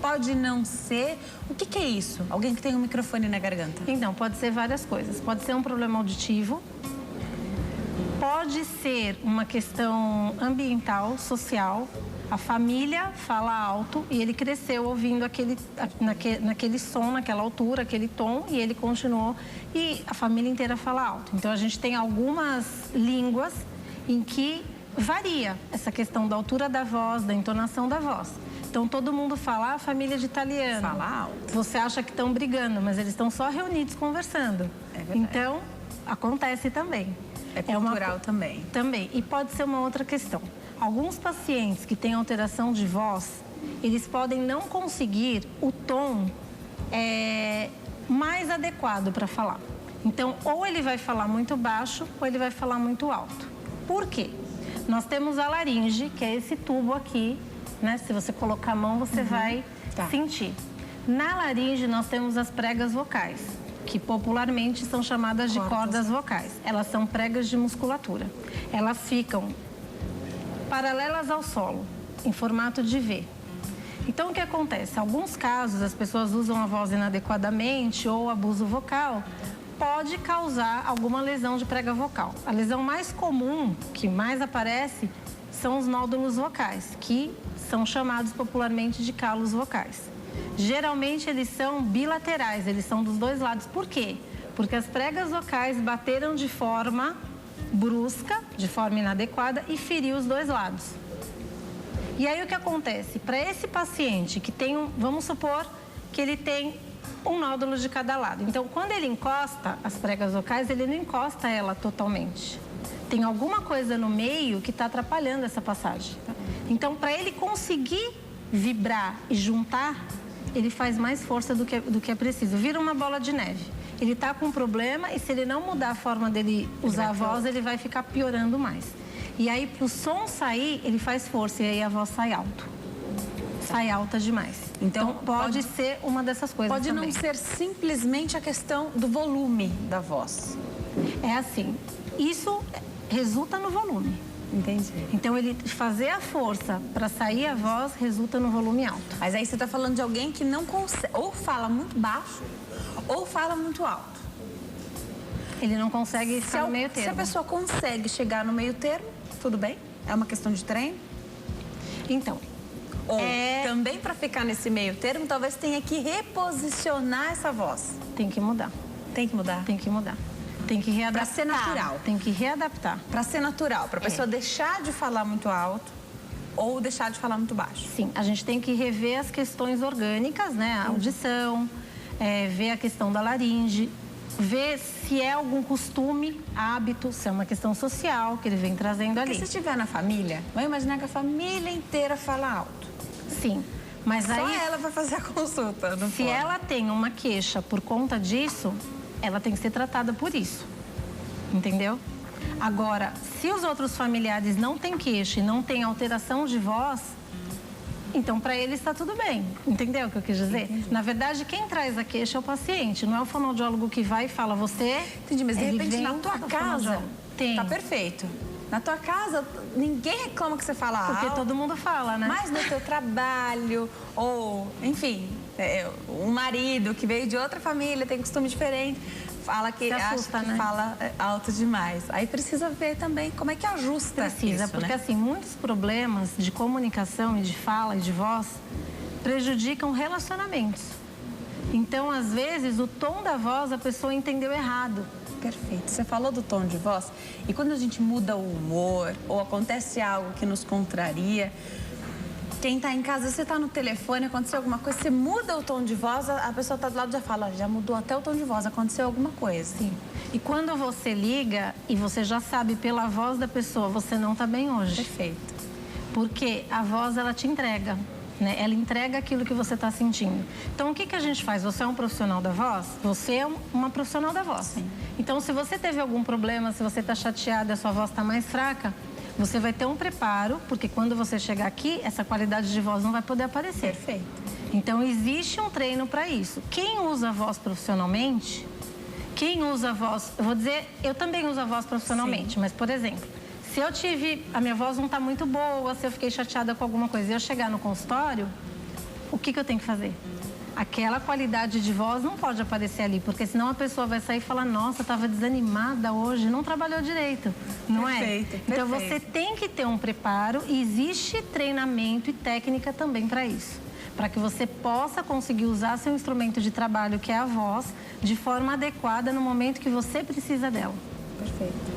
Speaker 1: pode não ser. O que é isso? Alguém que tem um microfone na garganta?
Speaker 2: Então, pode ser várias coisas. Pode ser um problema auditivo, pode ser uma questão ambiental, social. A família fala alto e ele cresceu ouvindo naquele som, naquela altura, aquele tom, e ele continuou e a família inteira fala alto. Então, a gente tem algumas línguas em que varia essa questão da altura da voz, da entonação da voz. Então, todo mundo fala, a família de italiano.
Speaker 1: Fala alto.
Speaker 2: Você acha que estão brigando, mas eles estão só reunidos conversando.
Speaker 1: É verdade.
Speaker 2: Então, acontece também.
Speaker 1: É cultural também.
Speaker 2: Também. E pode ser uma outra questão. Alguns pacientes que têm alteração de voz, eles podem não conseguir o tom mais adequado para falar. Então, ou ele vai falar muito baixo, ou ele vai falar muito alto. Por quê? Nós temos a laringe, que é esse tubo aqui, né? Se você colocar a mão, você vai sentir. Na laringe, nós temos as pregas vocais, que popularmente são chamadas de cordas vocais. Elas são pregas de musculatura. Elas ficam paralelas ao solo, em formato de V. Então, o que acontece? Em alguns casos, as pessoas usam a voz inadequadamente ou abuso vocal, pode causar alguma lesão de prega vocal. A lesão mais comum, que mais aparece, são os nódulos vocais, que são chamados popularmente de calos vocais. Geralmente, eles são bilaterais, eles são dos dois lados. Por quê? Porque as pregas vocais bateram de forma brusca, de forma inadequada, e feriu os dois lados. E aí o que acontece? Para esse paciente que tem vamos supor que ele tem um nódulo de cada lado. Então, quando ele encosta as pregas vocais, ele não encosta ela totalmente. Tem alguma coisa no meio que está atrapalhando essa passagem. Então, para ele conseguir vibrar e juntar, ele faz mais força do que é preciso. Vira uma bola de neve. Ele está com um problema e se ele não mudar a forma dele usar a voz, ele vai ficar piorando mais. E aí, para o som sair, ele faz força e aí a voz sai alto. Sai alta demais. Então pode ser uma dessas coisas
Speaker 1: também. Pode não ser simplesmente a questão do volume da voz.
Speaker 2: É assim, isso resulta no volume.
Speaker 1: Entendi.
Speaker 2: Então, ele fazer a força para sair a voz resulta no volume alto.
Speaker 1: Mas aí você está falando de alguém que não consegue, ou fala muito baixo, ou fala muito alto.
Speaker 2: Ele não consegue ficar no meio termo.
Speaker 1: Se a pessoa consegue chegar no meio termo, tudo bem? É uma questão de treino?
Speaker 2: Então,
Speaker 1: ou também para ficar nesse meio termo, talvez tenha que reposicionar essa voz.
Speaker 2: Tem que mudar.
Speaker 1: Tem que mudar?
Speaker 2: Tem que mudar. Tem que readaptar.
Speaker 1: Para ser natural.
Speaker 2: Tem que readaptar.
Speaker 1: Para ser natural, para a pessoa deixar de falar muito alto ou deixar de falar muito baixo.
Speaker 2: Sim, a gente tem que rever as questões orgânicas, né? A audição, ver a questão da laringe, ver se é algum costume, hábito, se é uma questão social que ele vem trazendo ali.
Speaker 1: Porque se estiver na família, vai imaginar que a família inteira fala alto.
Speaker 2: Sim, mas
Speaker 1: só
Speaker 2: aí...
Speaker 1: ela vai fazer a consulta, não
Speaker 2: Se ela tem uma queixa por conta disso, ela tem que ser tratada por isso, entendeu? Agora, se os outros familiares não têm queixa e não têm alteração de voz, então para eles está tudo bem, entendeu o que eu quis dizer?
Speaker 1: Entendi.
Speaker 2: Na verdade, quem traz a queixa é o paciente, não é o fonoaudiólogo que vai e fala, você...
Speaker 1: Entendi, mas de repente na tua casa
Speaker 2: tem.
Speaker 1: Tá perfeito. Na tua casa, ninguém reclama que você fala alto.
Speaker 2: Porque todo mundo fala, né?
Speaker 1: Mas no teu trabalho, ou, enfim, um marido que veio de outra família, tem costume diferente, fala que
Speaker 2: assusta,
Speaker 1: acha que fala alto demais. Aí precisa ver também como é que ajusta
Speaker 2: Precisa,
Speaker 1: isso,
Speaker 2: porque
Speaker 1: né?
Speaker 2: assim, muitos problemas de comunicação e de fala e de voz prejudicam relacionamentos. Então, às vezes, o tom da voz a pessoa entendeu errado.
Speaker 1: Perfeito. Você falou do tom de voz e quando a gente muda o humor ou acontece algo que nos contraria, quem está em casa, você está no telefone, aconteceu alguma coisa, você muda o tom de voz, a pessoa está do lado e já fala, já mudou até o tom de voz, aconteceu alguma coisa.
Speaker 2: Sim. E quando você liga e você já sabe pela voz da pessoa, você não está bem hoje.
Speaker 1: Perfeito.
Speaker 2: Porque a voz, ela te entrega. Né? Ela entrega aquilo que você está sentindo. Então, o que que a gente faz? Você é um profissional da voz? Você é uma profissional da voz.
Speaker 1: Sim.
Speaker 2: Então, se você teve algum problema, se você está chateada e a sua voz está mais fraca, você vai ter um preparo, porque quando você chegar aqui, essa qualidade de voz não vai poder aparecer.
Speaker 1: Perfeito.
Speaker 2: Então, existe um treino para isso. Quem usa a voz profissionalmente, quem usa a voz... Eu vou dizer, eu também uso a voz profissionalmente, mas, por exemplo... Se eu tive, a minha voz não está muito boa, se eu fiquei chateada com alguma coisa e eu chegar no consultório, o que eu tenho que fazer? Aquela qualidade de voz não pode aparecer ali, porque senão a pessoa vai sair e falar, nossa, estava desanimada hoje, não trabalhou direito, não
Speaker 1: Perfeito,
Speaker 2: é? Então
Speaker 1: perfeito.
Speaker 2: você tem que ter um preparo e existe treinamento e técnica também para isso. Para que você possa conseguir usar seu instrumento de trabalho, que é a voz, de forma adequada no momento que você precisa dela.
Speaker 1: Perfeito.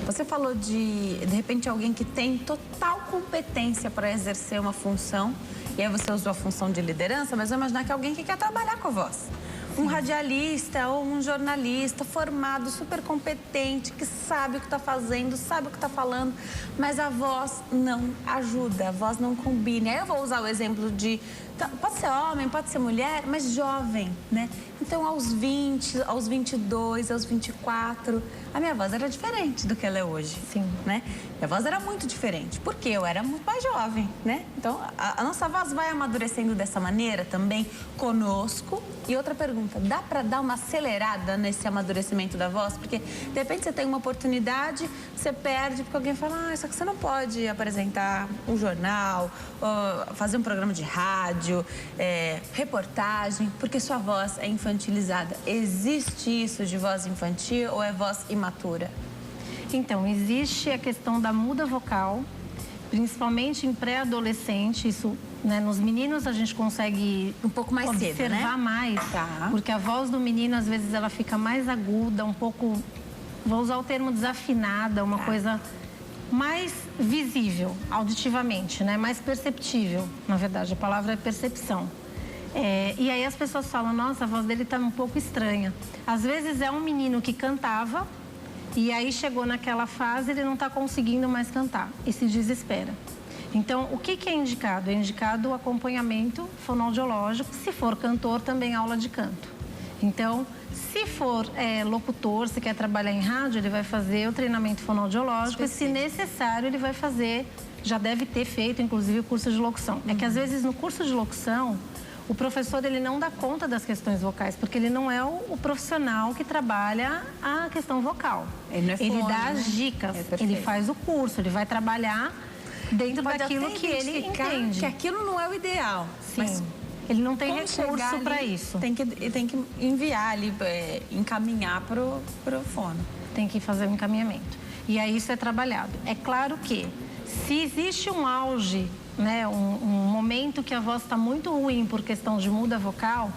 Speaker 1: Você falou de repente, alguém que tem total competência para exercer uma função, e aí você usou a função de liderança, mas vou imaginar que é alguém que quer trabalhar com a voz. Um radialista ou um jornalista formado, super competente, que sabe o que está fazendo, sabe o que está falando, mas a voz não ajuda, a voz não combina. Aí eu vou usar o exemplo de... Pode ser homem, pode ser mulher, mas jovem, né? Então, aos 20, aos 22, aos 24, a minha voz era diferente do que ela é hoje.
Speaker 2: Sim.
Speaker 1: Né? Minha voz era muito diferente, porque eu era muito mais jovem, né? Então, a nossa voz vai amadurecendo dessa maneira também conosco. E outra pergunta, dá para dar uma acelerada nesse amadurecimento da voz? Porque, de repente, você tem uma oportunidade, você perde, porque alguém fala, só que você não pode apresentar um jornal, fazer um programa de rádio, reportagem, porque sua voz é infantilizada. Existe isso de voz infantil ou é voz imatura?
Speaker 2: Então, existe a questão da muda vocal, principalmente em pré-adolescente. Isso, né, nos meninos a gente consegue
Speaker 1: um pouco mais cedo, né?
Speaker 2: Observar mais, porque a voz do menino às vezes ela fica mais aguda, um pouco, vou usar o termo desafinada, uma coisa mais visível auditivamente, né? Mais perceptível, na verdade, a palavra é percepção. E aí as pessoas falam, nossa, a voz dele está um pouco estranha. Às vezes é um menino que cantava e aí chegou naquela fase, ele não está conseguindo mais cantar e se desespera. Então, o que é indicado? É indicado o acompanhamento fonoaudiológico, se for cantor, também aula de canto. Então, se for locutor, se quer trabalhar em rádio, ele vai fazer o treinamento fonoaudiológico e, se necessário, ele vai fazer, já deve ter feito, inclusive, o curso de locução. É que, às vezes, no curso de locução, o professor ele não dá conta das questões vocais, porque ele não é o profissional que trabalha a questão vocal.
Speaker 1: Ele não é fono,
Speaker 2: dá as
Speaker 1: né?
Speaker 2: dicas, ele faz o curso, ele vai trabalhar dentro daquilo que ele entende.
Speaker 3: Que aquilo não é o ideal.
Speaker 2: Sim.
Speaker 3: Mas
Speaker 2: ele não tem recurso para isso.
Speaker 3: Tem que enviar ali, encaminhar pro fono.
Speaker 2: Tem que fazer um encaminhamento. E aí isso é trabalhado. É claro que se existe um auge, né, um momento que a voz está muito ruim por questão de muda vocal,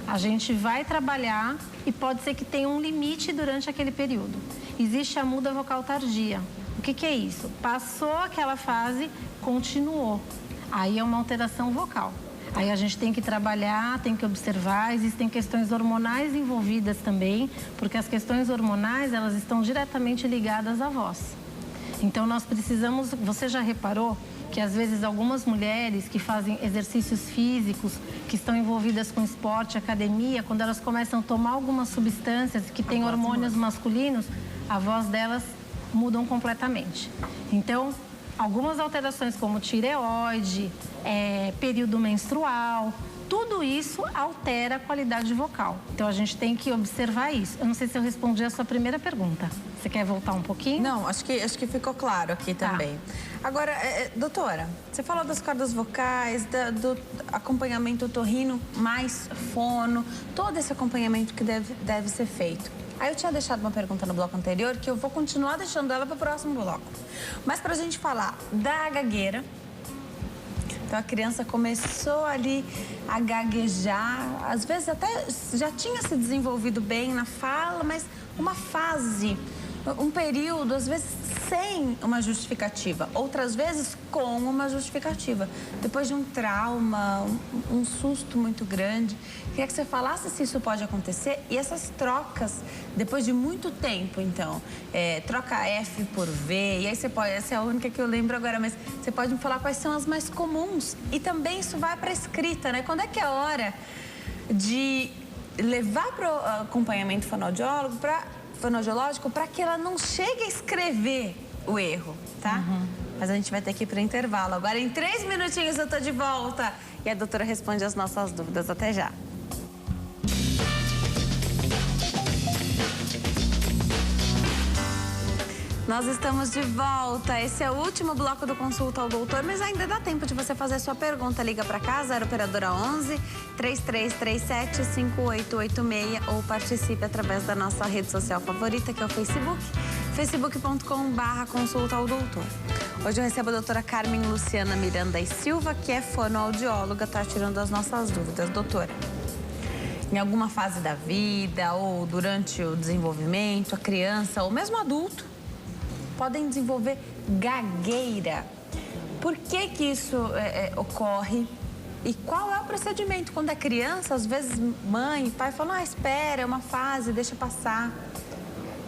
Speaker 2: a gente vai trabalhar e pode ser que tenha um limite durante aquele período. Existe a muda vocal tardia. O que é isso? Passou aquela fase, continuou. Aí é uma alteração vocal. Aí a gente tem que trabalhar, tem que observar, existem questões hormonais envolvidas também, porque as questões hormonais, elas estão diretamente ligadas à voz. Então nós precisamos, você já reparou que às vezes algumas mulheres que fazem exercícios físicos, que estão envolvidas com esporte, academia, quando elas começam a tomar algumas substâncias que têm hormônios masculinos, a voz delas mudam completamente. Então, algumas alterações como tireoide, período menstrual, tudo isso altera a qualidade vocal. Então, a gente tem que observar isso. Eu não sei se eu respondi a sua primeira pergunta. Você quer voltar um pouquinho?
Speaker 3: Não, acho que ficou claro aqui também. Agora, doutora, você falou das cordas vocais, do acompanhamento otorrino mais fono, todo esse acompanhamento que deve ser feito. Aí eu tinha deixado uma pergunta no bloco anterior, que eu vou continuar deixando ela para o próximo bloco. Mas para a gente falar da gagueira, então a criança começou ali a gaguejar, às vezes até já tinha se desenvolvido bem na fala, mas uma fase, um período, às vezes sem uma justificativa, outras vezes com uma justificativa. Depois de um trauma, um susto muito grande. Queria que você falasse se isso pode acontecer e essas trocas, depois de muito tempo, então, troca F por V, e aí você pode, essa é a única que eu lembro agora, mas você pode me falar quais são as mais comuns. E também isso vai para a escrita, né? Quando é que é a hora de levar para o acompanhamento fonoaudiológico para que ela não chegue a escrever o erro, tá? Mas a gente vai ter que ir para o intervalo. Agora, em 3 minutinhos eu tô de volta e a doutora responde as nossas dúvidas. Até já. Nós estamos de volta. Esse é o último bloco do Consulta ao Doutor, mas ainda dá tempo de você fazer a sua pergunta. Liga para cá, 0 operadora 11 3337 5886 ou participe através da nossa rede social favorita, que é o Facebook, facebook.com/consulta ao doutor. Hoje eu recebo a doutora Carmen Luciana Miranda e Silva, que é fonoaudióloga, tá tirando as nossas dúvidas. Doutora, em alguma fase da vida ou durante o desenvolvimento, a criança ou mesmo adulto podem desenvolver gagueira. Por que isso ocorre? E qual é o procedimento? Quando é criança, às vezes mãe e pai falam, espera, é uma fase, deixa passar.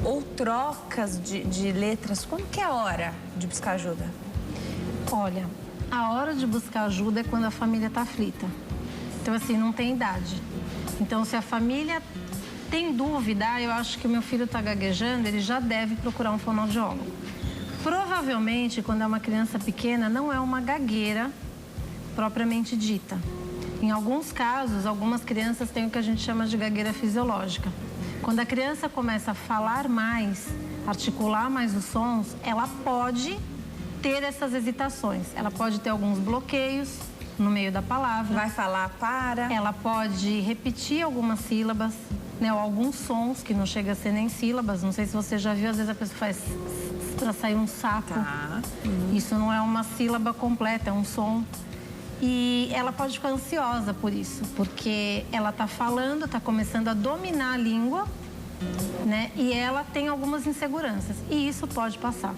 Speaker 3: Ou trocas de letras. Quando que é a hora de buscar ajuda?
Speaker 2: Olha, a hora de buscar ajuda é quando a família está aflita. Então, assim, não tem idade. Então, se a família tem dúvida, eu acho que o meu filho está gaguejando, ele já deve procurar um fonoaudiólogo. Provavelmente, quando é uma criança pequena, não é uma gagueira propriamente dita. Em alguns casos, algumas crianças têm o que a gente chama de gagueira fisiológica. Quando a criança começa a falar mais, articular mais os sons, ela pode ter essas hesitações. Ela pode ter alguns bloqueios no meio da palavra.
Speaker 3: Vai falar para.
Speaker 2: Ela pode repetir algumas sílabas, né, ou alguns sons que não chega a ser nem sílabas. Não sei se você já viu, às vezes a pessoa faz para sair um saco.
Speaker 3: Tá.
Speaker 2: Isso não é uma sílaba completa, é um som. E ela pode ficar ansiosa por isso, porque ela está falando, está começando a dominar a língua, né? E ela tem algumas inseguranças. E isso pode passar.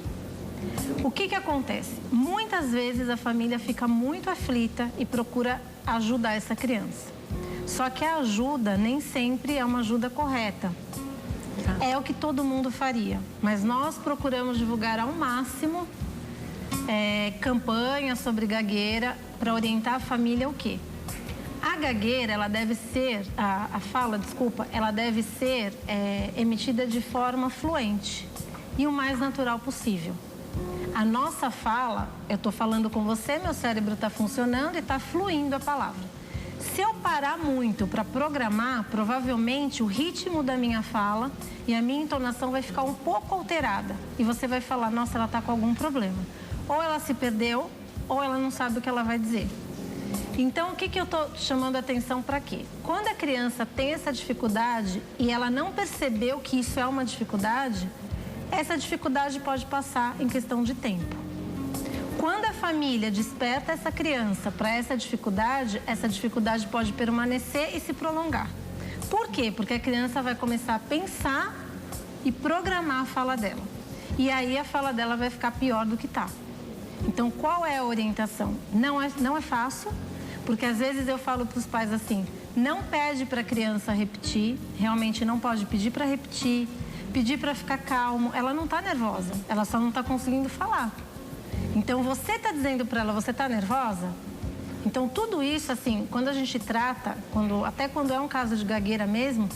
Speaker 2: O que acontece? Muitas vezes a família fica muito aflita e procura ajudar essa criança. Só que a ajuda nem sempre é uma ajuda correta. É o que todo mundo faria. Mas nós procuramos divulgar ao máximo campanhas sobre gagueira para orientar a família o quê? A gagueira, ela deve ser, ela deve ser emitida de forma fluente e o mais natural possível. A nossa fala, eu estou falando com você, meu cérebro está funcionando e está fluindo a palavra. Se eu parar muito para programar, provavelmente o ritmo da minha fala e a minha entonação vai ficar um pouco alterada. E você vai falar, nossa, ela está com algum problema. Ou ela se perdeu, ou ela não sabe o que ela vai dizer. Então, o que eu estou chamando a atenção para quê? Quando a criança tem essa dificuldade e ela não percebeu que isso é uma dificuldade, essa dificuldade pode passar em questão de tempo. Quando a família desperta essa criança para essa dificuldade pode permanecer e se prolongar. Por quê? Porque a criança vai começar a pensar e programar a fala dela. E aí a fala dela vai ficar pior do que está. Então, qual é a orientação? Não é fácil, porque às vezes eu falo para os pais assim, não pede para a criança repetir, realmente não pode pedir para repetir, pedir para ficar calmo. Ela não está nervosa, ela só não está conseguindo falar. Então, você está dizendo para ela, você está nervosa? Então, tudo isso, assim, quando a gente trata, até quando é um caso de gagueira mesmo,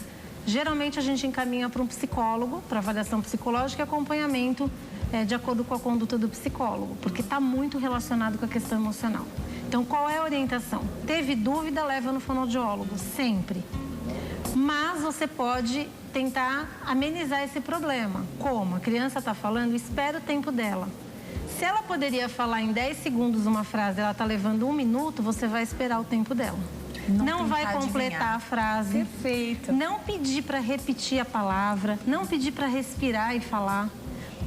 Speaker 2: geralmente a gente encaminha para um psicólogo, para avaliação psicológica e acompanhamento de acordo com a conduta do psicólogo, porque está muito relacionado com a questão emocional. Então, qual é a orientação? Teve dúvida, leva no fonoaudiólogo, sempre. Mas você pode tentar amenizar esse problema. Como? A criança está falando, espera o tempo dela. Se ela poderia falar em 10 segundos uma frase, ela está levando 1 minuto, você vai esperar o tempo dela. Não vai completar a frase.
Speaker 3: Perfeito.
Speaker 2: Não pedir para repetir a palavra, não pedir para respirar e falar.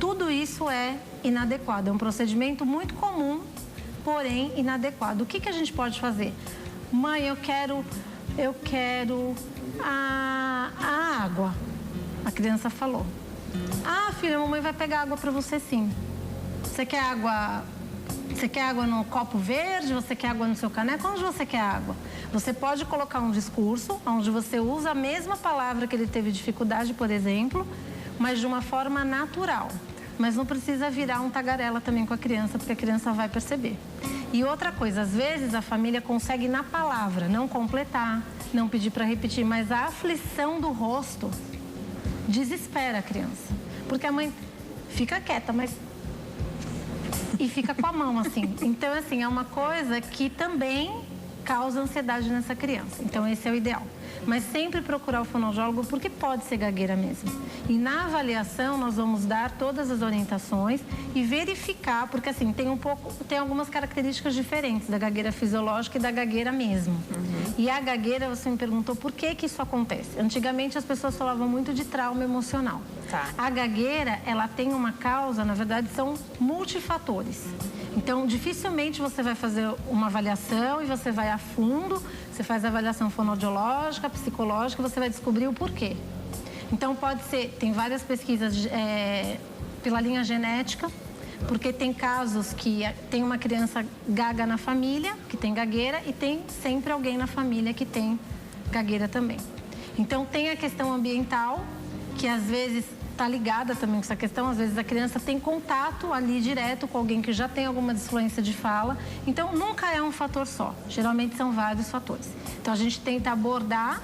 Speaker 2: Tudo isso é inadequado. É um procedimento muito comum, porém inadequado. O que a gente pode fazer? Mãe, eu quero a água. A criança falou. Ah, filha, a mamãe vai pegar água para você sim. Você quer água no copo verde? Você quer água no seu caneco? Onde você quer água? Você pode colocar um discurso onde você usa a mesma palavra que ele teve dificuldade, por exemplo, mas de uma forma natural. Mas não precisa virar um tagarela também com a criança, porque a criança vai perceber. E outra coisa, às vezes a família consegue na palavra, não completar, não pedir para repetir, mas a aflição do rosto desespera a criança. Porque a mãe fica quieta, mas... e fica com a mão assim. Então, assim, é uma coisa que também causa ansiedade nessa criança. Então, esse é o ideal. Mas sempre procurar o fonoaudiólogo, porque pode ser gagueira mesmo. E na avaliação, nós vamos dar todas as orientações e verificar, porque assim, tem algumas características diferentes da gagueira fisiológica e da gagueira mesmo. E a gagueira, você me perguntou por que isso acontece. Antigamente, as pessoas falavam muito de trauma emocional.
Speaker 3: Tá.
Speaker 2: A gagueira, ela tem uma causa, na verdade, são multifatores. Então, dificilmente você vai fazer uma avaliação e você vai a fundo, você faz a avaliação fonoaudiológica, psicológica, você vai descobrir o porquê. Então, pode ser, tem várias pesquisas pela linha genética, porque tem casos que tem uma criança gaga na família, que tem gagueira, e tem sempre alguém na família que tem gagueira também. Então, tem a questão ambiental, que às vezes está ligada também com essa questão. Às vezes a criança tem contato ali direto com alguém que já tem alguma disfluência de fala. Então, nunca é um fator só. Geralmente são vários fatores. Então, a gente tenta abordar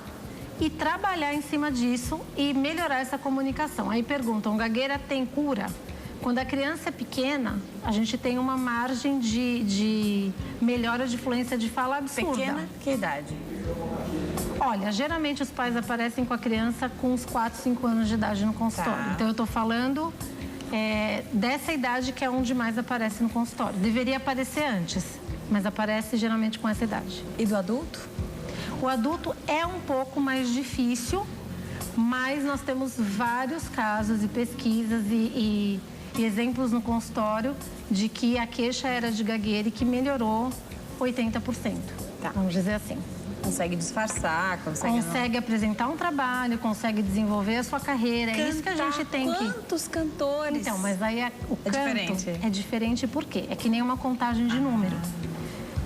Speaker 2: e trabalhar em cima disso e melhorar essa comunicação. Aí perguntam, gagueira tem cura? Quando a criança é pequena, a gente tem uma margem de melhora de fluência de fala absurda.
Speaker 3: Pequena? Que idade?
Speaker 2: Olha, geralmente os pais aparecem com a criança com uns 4, 5 anos de idade no consultório.
Speaker 3: Tá.
Speaker 2: Então, eu estou falando dessa idade que é onde mais aparece no consultório. Deveria aparecer antes, mas aparece geralmente com essa idade.
Speaker 3: E do adulto?
Speaker 2: O adulto é um pouco mais difícil, mas nós temos vários casos e pesquisas e exemplos no consultório de que a queixa era de gagueira e que melhorou 80%.
Speaker 3: Tá.
Speaker 2: Vamos dizer assim.
Speaker 3: Consegue disfarçar,
Speaker 2: consegue apresentar um trabalho, consegue desenvolver a sua carreira. É isso que a gente tem que...
Speaker 3: Quantos cantores?
Speaker 2: Então, mas aí o canto
Speaker 3: diferente.
Speaker 2: É diferente por quê? É que nem uma contagem de número.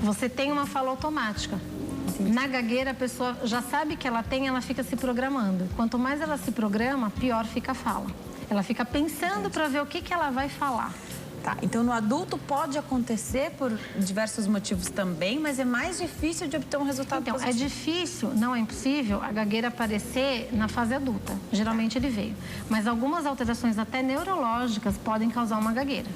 Speaker 2: Você tem uma fala automática.
Speaker 3: Entendi.
Speaker 2: Na gagueira, a pessoa já sabe que ela tem, ela fica se programando. Quanto mais ela se programa, pior fica a fala. Ela fica pensando para ver o que ela vai falar.
Speaker 3: Tá, então no adulto pode acontecer por diversos motivos também, mas é mais difícil de obter um resultado positivo.
Speaker 2: É difícil, não é impossível, a gagueira aparecer na fase adulta. Geralmente ele veio. Mas algumas alterações até neurológicas podem causar uma gagueira.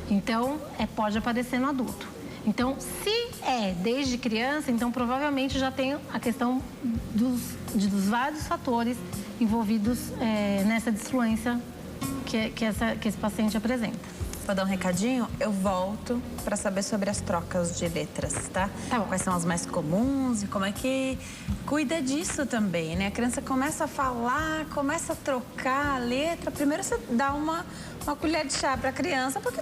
Speaker 2: Então, pode aparecer no adulto. Então, se Desde criança, então provavelmente já tem a questão dos vários fatores envolvidos nessa disfluência que esse paciente apresenta.
Speaker 3: Vou dar um recadinho, eu volto para saber sobre as trocas de letras, tá? Quais são as mais comuns e como é que cuida disso também, né? A criança começa a falar, começa a trocar a letra. Primeiro você dá uma colher de chá para a criança, porque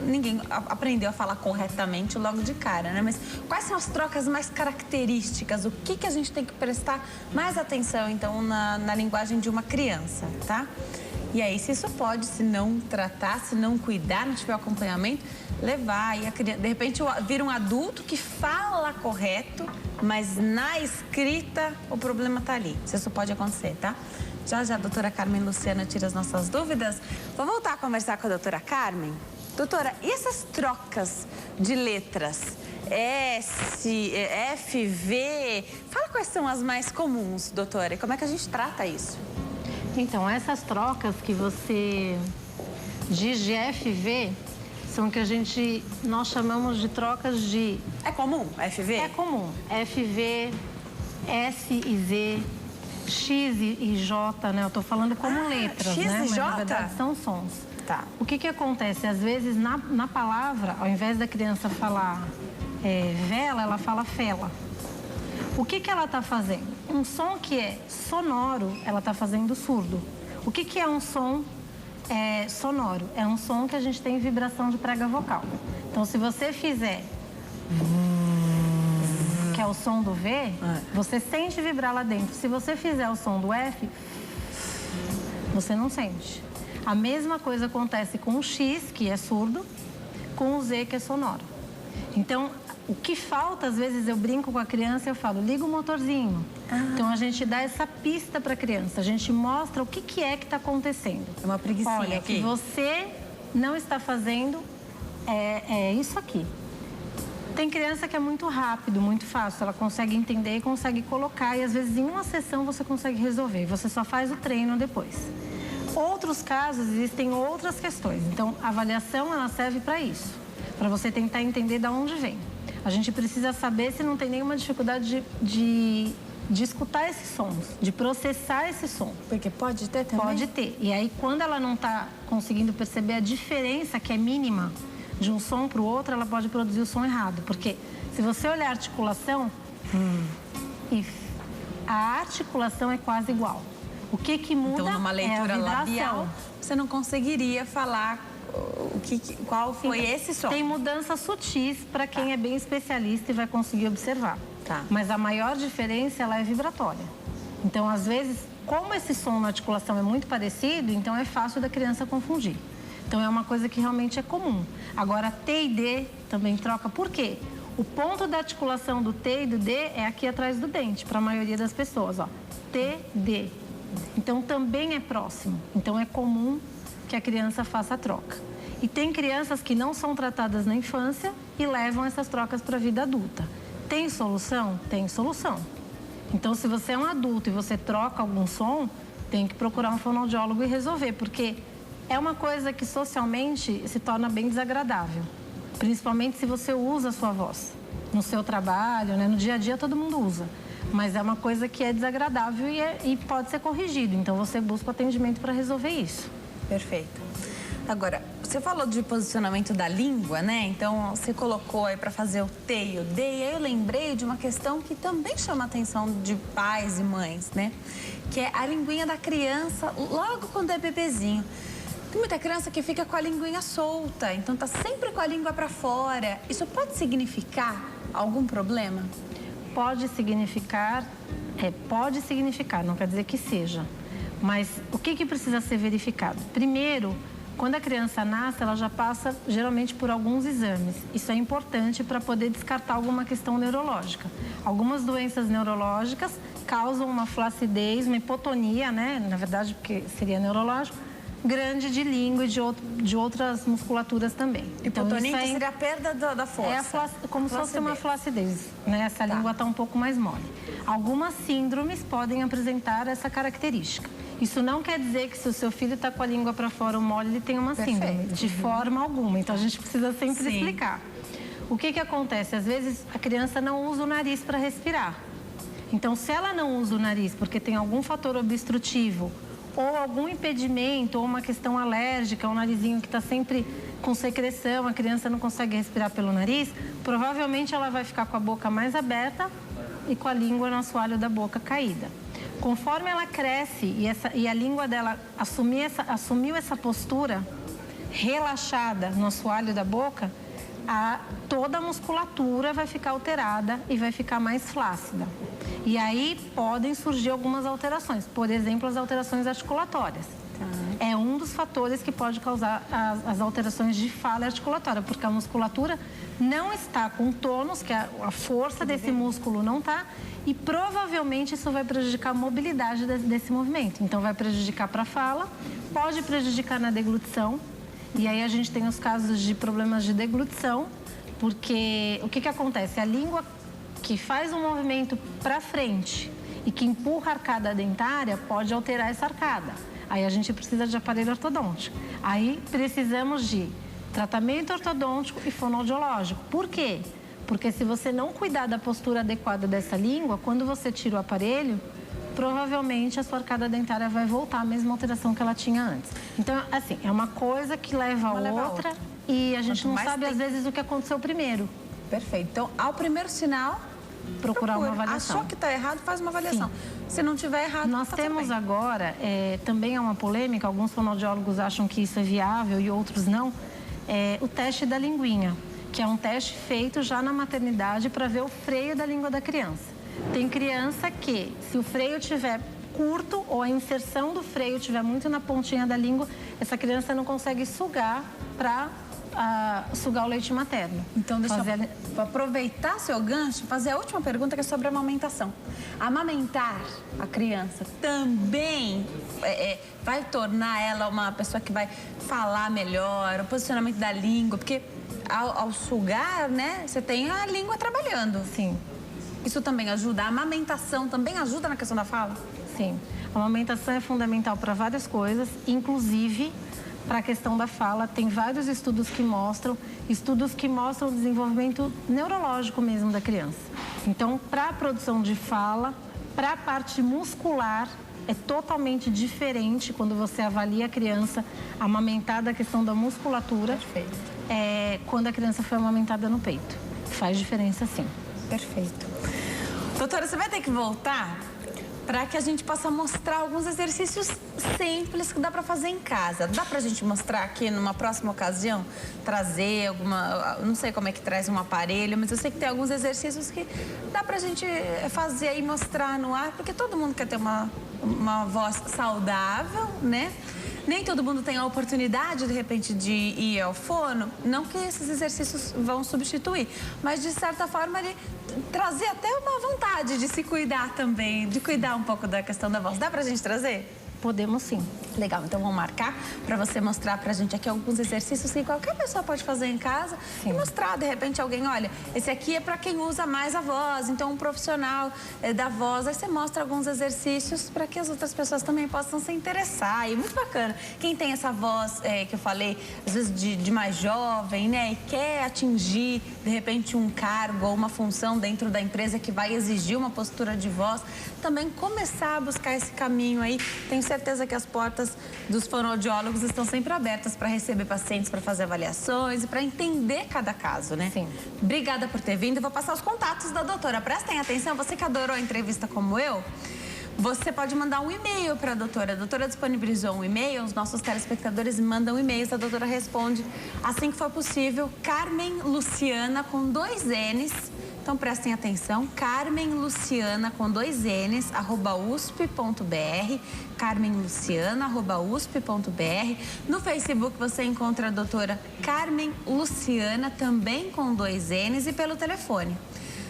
Speaker 3: ninguém aprendeu a falar corretamente logo de cara, né? Mas quais são as trocas mais características? O que a gente tem que prestar mais atenção, então, na linguagem de uma criança, tá? E aí, se isso pode, se não tratar, se não cuidar, não tiver acompanhamento, levar. E a criança, de repente, vira um adulto que fala correto, mas na escrita o problema tá ali. Isso pode acontecer, tá? Já a doutora Carmen Luciana tira as nossas dúvidas. Vou voltar a conversar com a doutora Carmen. Doutora, e essas trocas de letras? S, F, V... Fala quais são as mais comuns, doutora, e como é que a gente trata isso?
Speaker 2: Então, essas trocas que você diz de FV são que nós chamamos de trocas de...
Speaker 3: É comum, FV?
Speaker 2: É comum. FV, S e Z, X e J, né? Eu tô falando como letras,
Speaker 3: X
Speaker 2: né?
Speaker 3: E
Speaker 2: Mas,
Speaker 3: J?
Speaker 2: na verdade, são sons.
Speaker 3: Tá.
Speaker 2: O que acontece? Às vezes, na palavra, ao invés da criança falar vela, ela fala fela. O que ela está fazendo? Um som que é sonoro, ela está fazendo surdo. O que é um som sonoro? É um som que a gente tem vibração de prega vocal. Então, se você fizer... que é o som do V, você sente vibrar lá dentro. Se você fizer o som do F, você não sente. A mesma coisa acontece com o X, que é surdo, com o Z, que é sonoro. Então, o que falta, às vezes eu brinco com a criança e eu falo, liga o motorzinho. Então a gente dá essa pista para a criança, a gente mostra o que é que está acontecendo.
Speaker 3: É uma preguicinha.
Speaker 2: Olha,
Speaker 3: aqui.
Speaker 2: que você não está fazendo é isso aqui. Tem criança que é muito rápido, muito fácil, ela consegue entender e consegue colocar, e às vezes em uma sessão você consegue resolver, você só faz o treino depois. Outros casos, existem outras questões, então a avaliação ela serve para isso, para você tentar entender de onde vem. A gente precisa saber se não tem nenhuma dificuldade de escutar esses sons, de processar esse som.
Speaker 3: Porque pode ter também?
Speaker 2: Pode ter. E aí, quando ela não está conseguindo perceber a diferença, que é mínima, de um som para o outro, ela pode produzir o som errado. Porque se você olhar a articulação, a articulação é quase igual. O que muda
Speaker 3: então, numa leitura
Speaker 2: é a vibração.
Speaker 3: labial, você não conseguiria falar qual foi esse som.
Speaker 2: Tem mudanças sutis para quem é bem especialista e vai conseguir observar.
Speaker 3: Tá.
Speaker 2: Mas a maior diferença, ela é vibratória. Então, às vezes, como esse som na articulação é muito parecido, então é fácil da criança confundir. Então, é uma coisa que realmente é comum. Agora, T e D também troca. Por quê? O ponto da articulação do T e do D é aqui atrás do dente, para a maioria das pessoas, ó. T, D. Então, também é próximo. Então, é comum que a criança faça a troca. E tem crianças que não são tratadas na infância e levam essas trocas para a vida adulta. Tem solução? Tem solução. Então, se você é um adulto e você troca algum som, tem que procurar um fonoaudiólogo e resolver, porque é uma coisa que socialmente se torna bem desagradável. Principalmente se você usa a sua voz no seu trabalho, né? No dia a dia todo mundo usa. Mas é uma coisa que é desagradável e pode ser corrigido. Então, você busca o atendimento para resolver isso.
Speaker 3: Perfeito. Agora, você falou de posicionamento da língua, né? Então, você colocou aí para fazer o T e o D. E aí eu lembrei de uma questão que também chama a atenção de pais e mães, né? Que é a linguinha da criança logo quando é bebezinho. Tem muita criança que fica com a linguinha solta, então tá sempre com a língua para fora. Isso pode significar algum problema?
Speaker 2: Pode significar, não quer dizer que seja. Mas o que precisa ser verificado? Primeiro, quando a criança nasce, ela já passa geralmente por alguns exames. Isso é importante para poder descartar alguma questão neurológica. Algumas doenças neurológicas causam uma flacidez, uma hipotonia, né? Na verdade, porque seria neurológico, grande de língua e de outras musculaturas também.
Speaker 3: Hipotonia
Speaker 2: então,
Speaker 3: seria a perda da força?
Speaker 2: É como se fosse uma flacidez, né? Essa língua está um pouco mais mole. Algumas síndromes podem apresentar essa característica. Isso não quer dizer que se o seu filho está com a língua para fora ou mole, ele tem uma síndrome. De forma alguma. Então, a gente precisa sempre explicar. O que acontece? Às vezes a criança não usa o nariz para respirar. Então, se ela não usa o nariz porque tem algum fator obstrutivo ou algum impedimento ou uma questão alérgica, um narizinho que está sempre com secreção, a criança não consegue respirar pelo nariz, provavelmente ela vai ficar com a boca mais aberta e com a língua no assoalho da boca caída. Conforme ela cresce e a língua dela assumiu essa postura relaxada no assoalho da boca, toda a musculatura vai ficar alterada e vai ficar mais flácida. E aí podem surgir algumas alterações, por exemplo, as alterações articulatórias. É um dos fatores que pode causar as alterações de fala articulatória, porque a musculatura não está com tônus, que a força desse músculo não está, e provavelmente isso vai prejudicar a mobilidade desse movimento. Então vai prejudicar para a fala, pode prejudicar na deglutição, e aí a gente tem os casos de problemas de deglutição, porque o que acontece? A língua que faz um movimento para frente e que empurra a arcada dentária pode alterar essa arcada. Aí a gente precisa de aparelho ortodôntico. Aí precisamos de tratamento ortodôntico e fonoaudiológico. Por quê? Porque se você não cuidar da postura adequada dessa língua, quando você tira o aparelho, provavelmente a sua arcada dentária vai voltar à mesma alteração que ela tinha antes. Então, assim, é uma coisa que leva a outra e a gente não sabe, às vezes, o que aconteceu primeiro.
Speaker 3: Perfeito. Então, ao primeiro sinal,
Speaker 2: procurar uma avaliação.
Speaker 3: Achou que está errado, faz uma avaliação. Sim. Se não tiver errado,
Speaker 2: nós temos agora, também é uma polêmica, alguns fonoaudiólogos acham que isso é viável e outros não, o teste da linguinha, que é um teste feito já na maternidade para ver o freio da língua da criança. Tem criança que, se o freio tiver curto ou a inserção do freio tiver muito na pontinha da língua, essa criança não consegue sugar para sugar o leite materno.
Speaker 3: Então, deixa eu aproveitar seu gancho e fazer a última pergunta, que é sobre a amamentação. Amamentar a criança também vai tornar ela uma pessoa que vai falar melhor, o posicionamento da língua, porque ao sugar, né, você tem a língua trabalhando.
Speaker 2: Sim.
Speaker 3: Isso também ajuda? A amamentação também ajuda na questão da fala?
Speaker 2: Sim. A amamentação é fundamental para várias coisas, inclusive para a questão da fala. Tem vários estudos que mostram o desenvolvimento neurológico mesmo da criança. Então, para a produção de fala, para a parte muscular, é totalmente diferente quando você avalia a criança amamentada, a questão da musculatura.
Speaker 3: Perfeito.
Speaker 2: Quando a criança foi amamentada no peito. Faz diferença, sim.
Speaker 3: Perfeito. Doutora, você vai ter que voltar para que a gente possa mostrar alguns exercícios simples que dá para fazer em casa. Dá para a gente mostrar aqui numa próxima ocasião? Trazer alguma... Não sei como é que traz um aparelho, mas eu sei que tem alguns exercícios que dá para a gente fazer e mostrar no ar, porque todo mundo quer ter uma voz saudável, né? Nem todo mundo tem a oportunidade, de repente, de ir ao fono. Não que esses exercícios vão substituir, mas, de certa forma, ele trazer até uma vontade de se cuidar também, de cuidar um pouco da questão da voz. Dá pra gente trazer?
Speaker 2: Podemos sim.
Speaker 3: Legal, então vamos marcar para você mostrar pra gente aqui alguns exercícios que qualquer pessoa pode fazer em casa. Sim. E mostrar, de repente, alguém, olha, esse aqui é para quem usa mais a voz, então um profissional da voz. Aí você mostra alguns exercícios para que as outras pessoas também possam se interessar. E muito bacana. Quem tem essa voz que eu falei, às vezes de mais jovem, né, e quer atingir, de repente, um cargo ou uma função dentro da empresa que vai exigir uma postura de voz, também começar a buscar esse caminho aí. Tenho certeza que as portas dos fonoaudiólogos estão sempre abertas para receber pacientes, para fazer avaliações e para entender cada caso, né?
Speaker 2: Sim.
Speaker 3: Obrigada por ter vindo. Eu vou passar os contatos da doutora. Prestem atenção, você que adorou a entrevista como eu, você pode mandar um e-mail para a doutora. A doutora disponibilizou um e-mail, os nossos telespectadores mandam e-mails, a doutora responde assim que for possível. Carmen Luciana, com 2 N's. Então, prestem atenção, Carmen Luciana, com 2 N's, @usp.br, Carmen Luciana, @usp.br. No Facebook você encontra a doutora Carmen Luciana, também com 2 N's, e pelo telefone.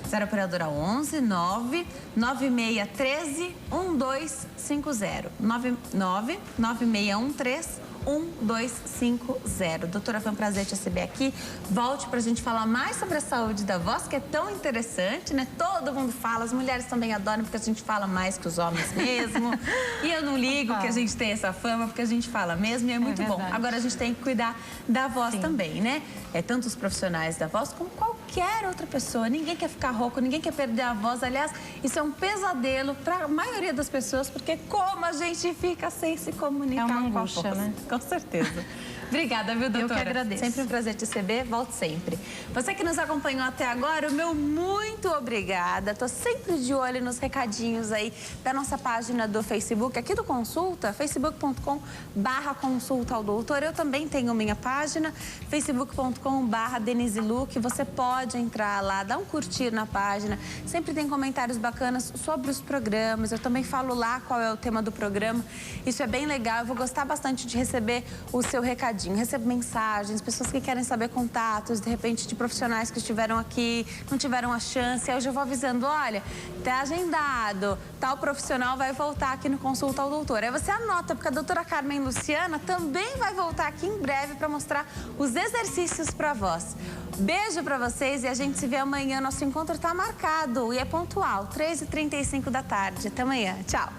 Speaker 3: 0 operadora 11 9 9613 1250. 9613 1250. Doutora, foi um prazer te receber aqui. Volte pra gente falar mais sobre a saúde da voz, que é tão interessante, né? Todo mundo fala, as mulheres também adoram, porque a gente fala mais que os homens mesmo. E eu não ligo que a gente tem essa fama, porque a gente fala mesmo e é muito bom. Agora a gente tem que cuidar da voz também, né? Tanto os profissionais da voz como qualquer outra pessoa. Ninguém quer ficar rouco, ninguém quer perder a voz. Aliás, isso é um pesadelo para a maioria das pessoas, porque como a gente fica sem se comunicar
Speaker 2: com a
Speaker 3: voz,
Speaker 2: né?
Speaker 3: Com certeza. Obrigada, viu, doutora?
Speaker 2: Eu que agradeço.
Speaker 3: Sempre um prazer te receber, volte sempre. Você que nos acompanhou até agora, o meu muito obrigada. Estou sempre de olho nos recadinhos aí da nossa página do Facebook, aqui do Consulta, facebook.com/consulta ao doutor. Eu também tenho minha página, facebook.com/Denise Luque. Você pode entrar lá, dar um curtir na página. Sempre tem comentários bacanas sobre os programas. Eu também falo lá qual é o tema do programa. Isso é bem legal. Eu vou gostar bastante de receber o seu recadinho. Recebo mensagens, pessoas que querem saber contatos, de repente, de profissionais que estiveram aqui, não tiveram a chance. Aí eu já vou avisando, olha, tá agendado, tal profissional vai voltar aqui no Consulta ao Doutor. Aí você anota, porque a doutora Carmen Luciana também vai voltar aqui em breve para mostrar os exercícios para voz. Beijo para vocês e a gente se vê amanhã. Nosso encontro tá marcado e é pontual, 3h35 da tarde. Até amanhã. Tchau.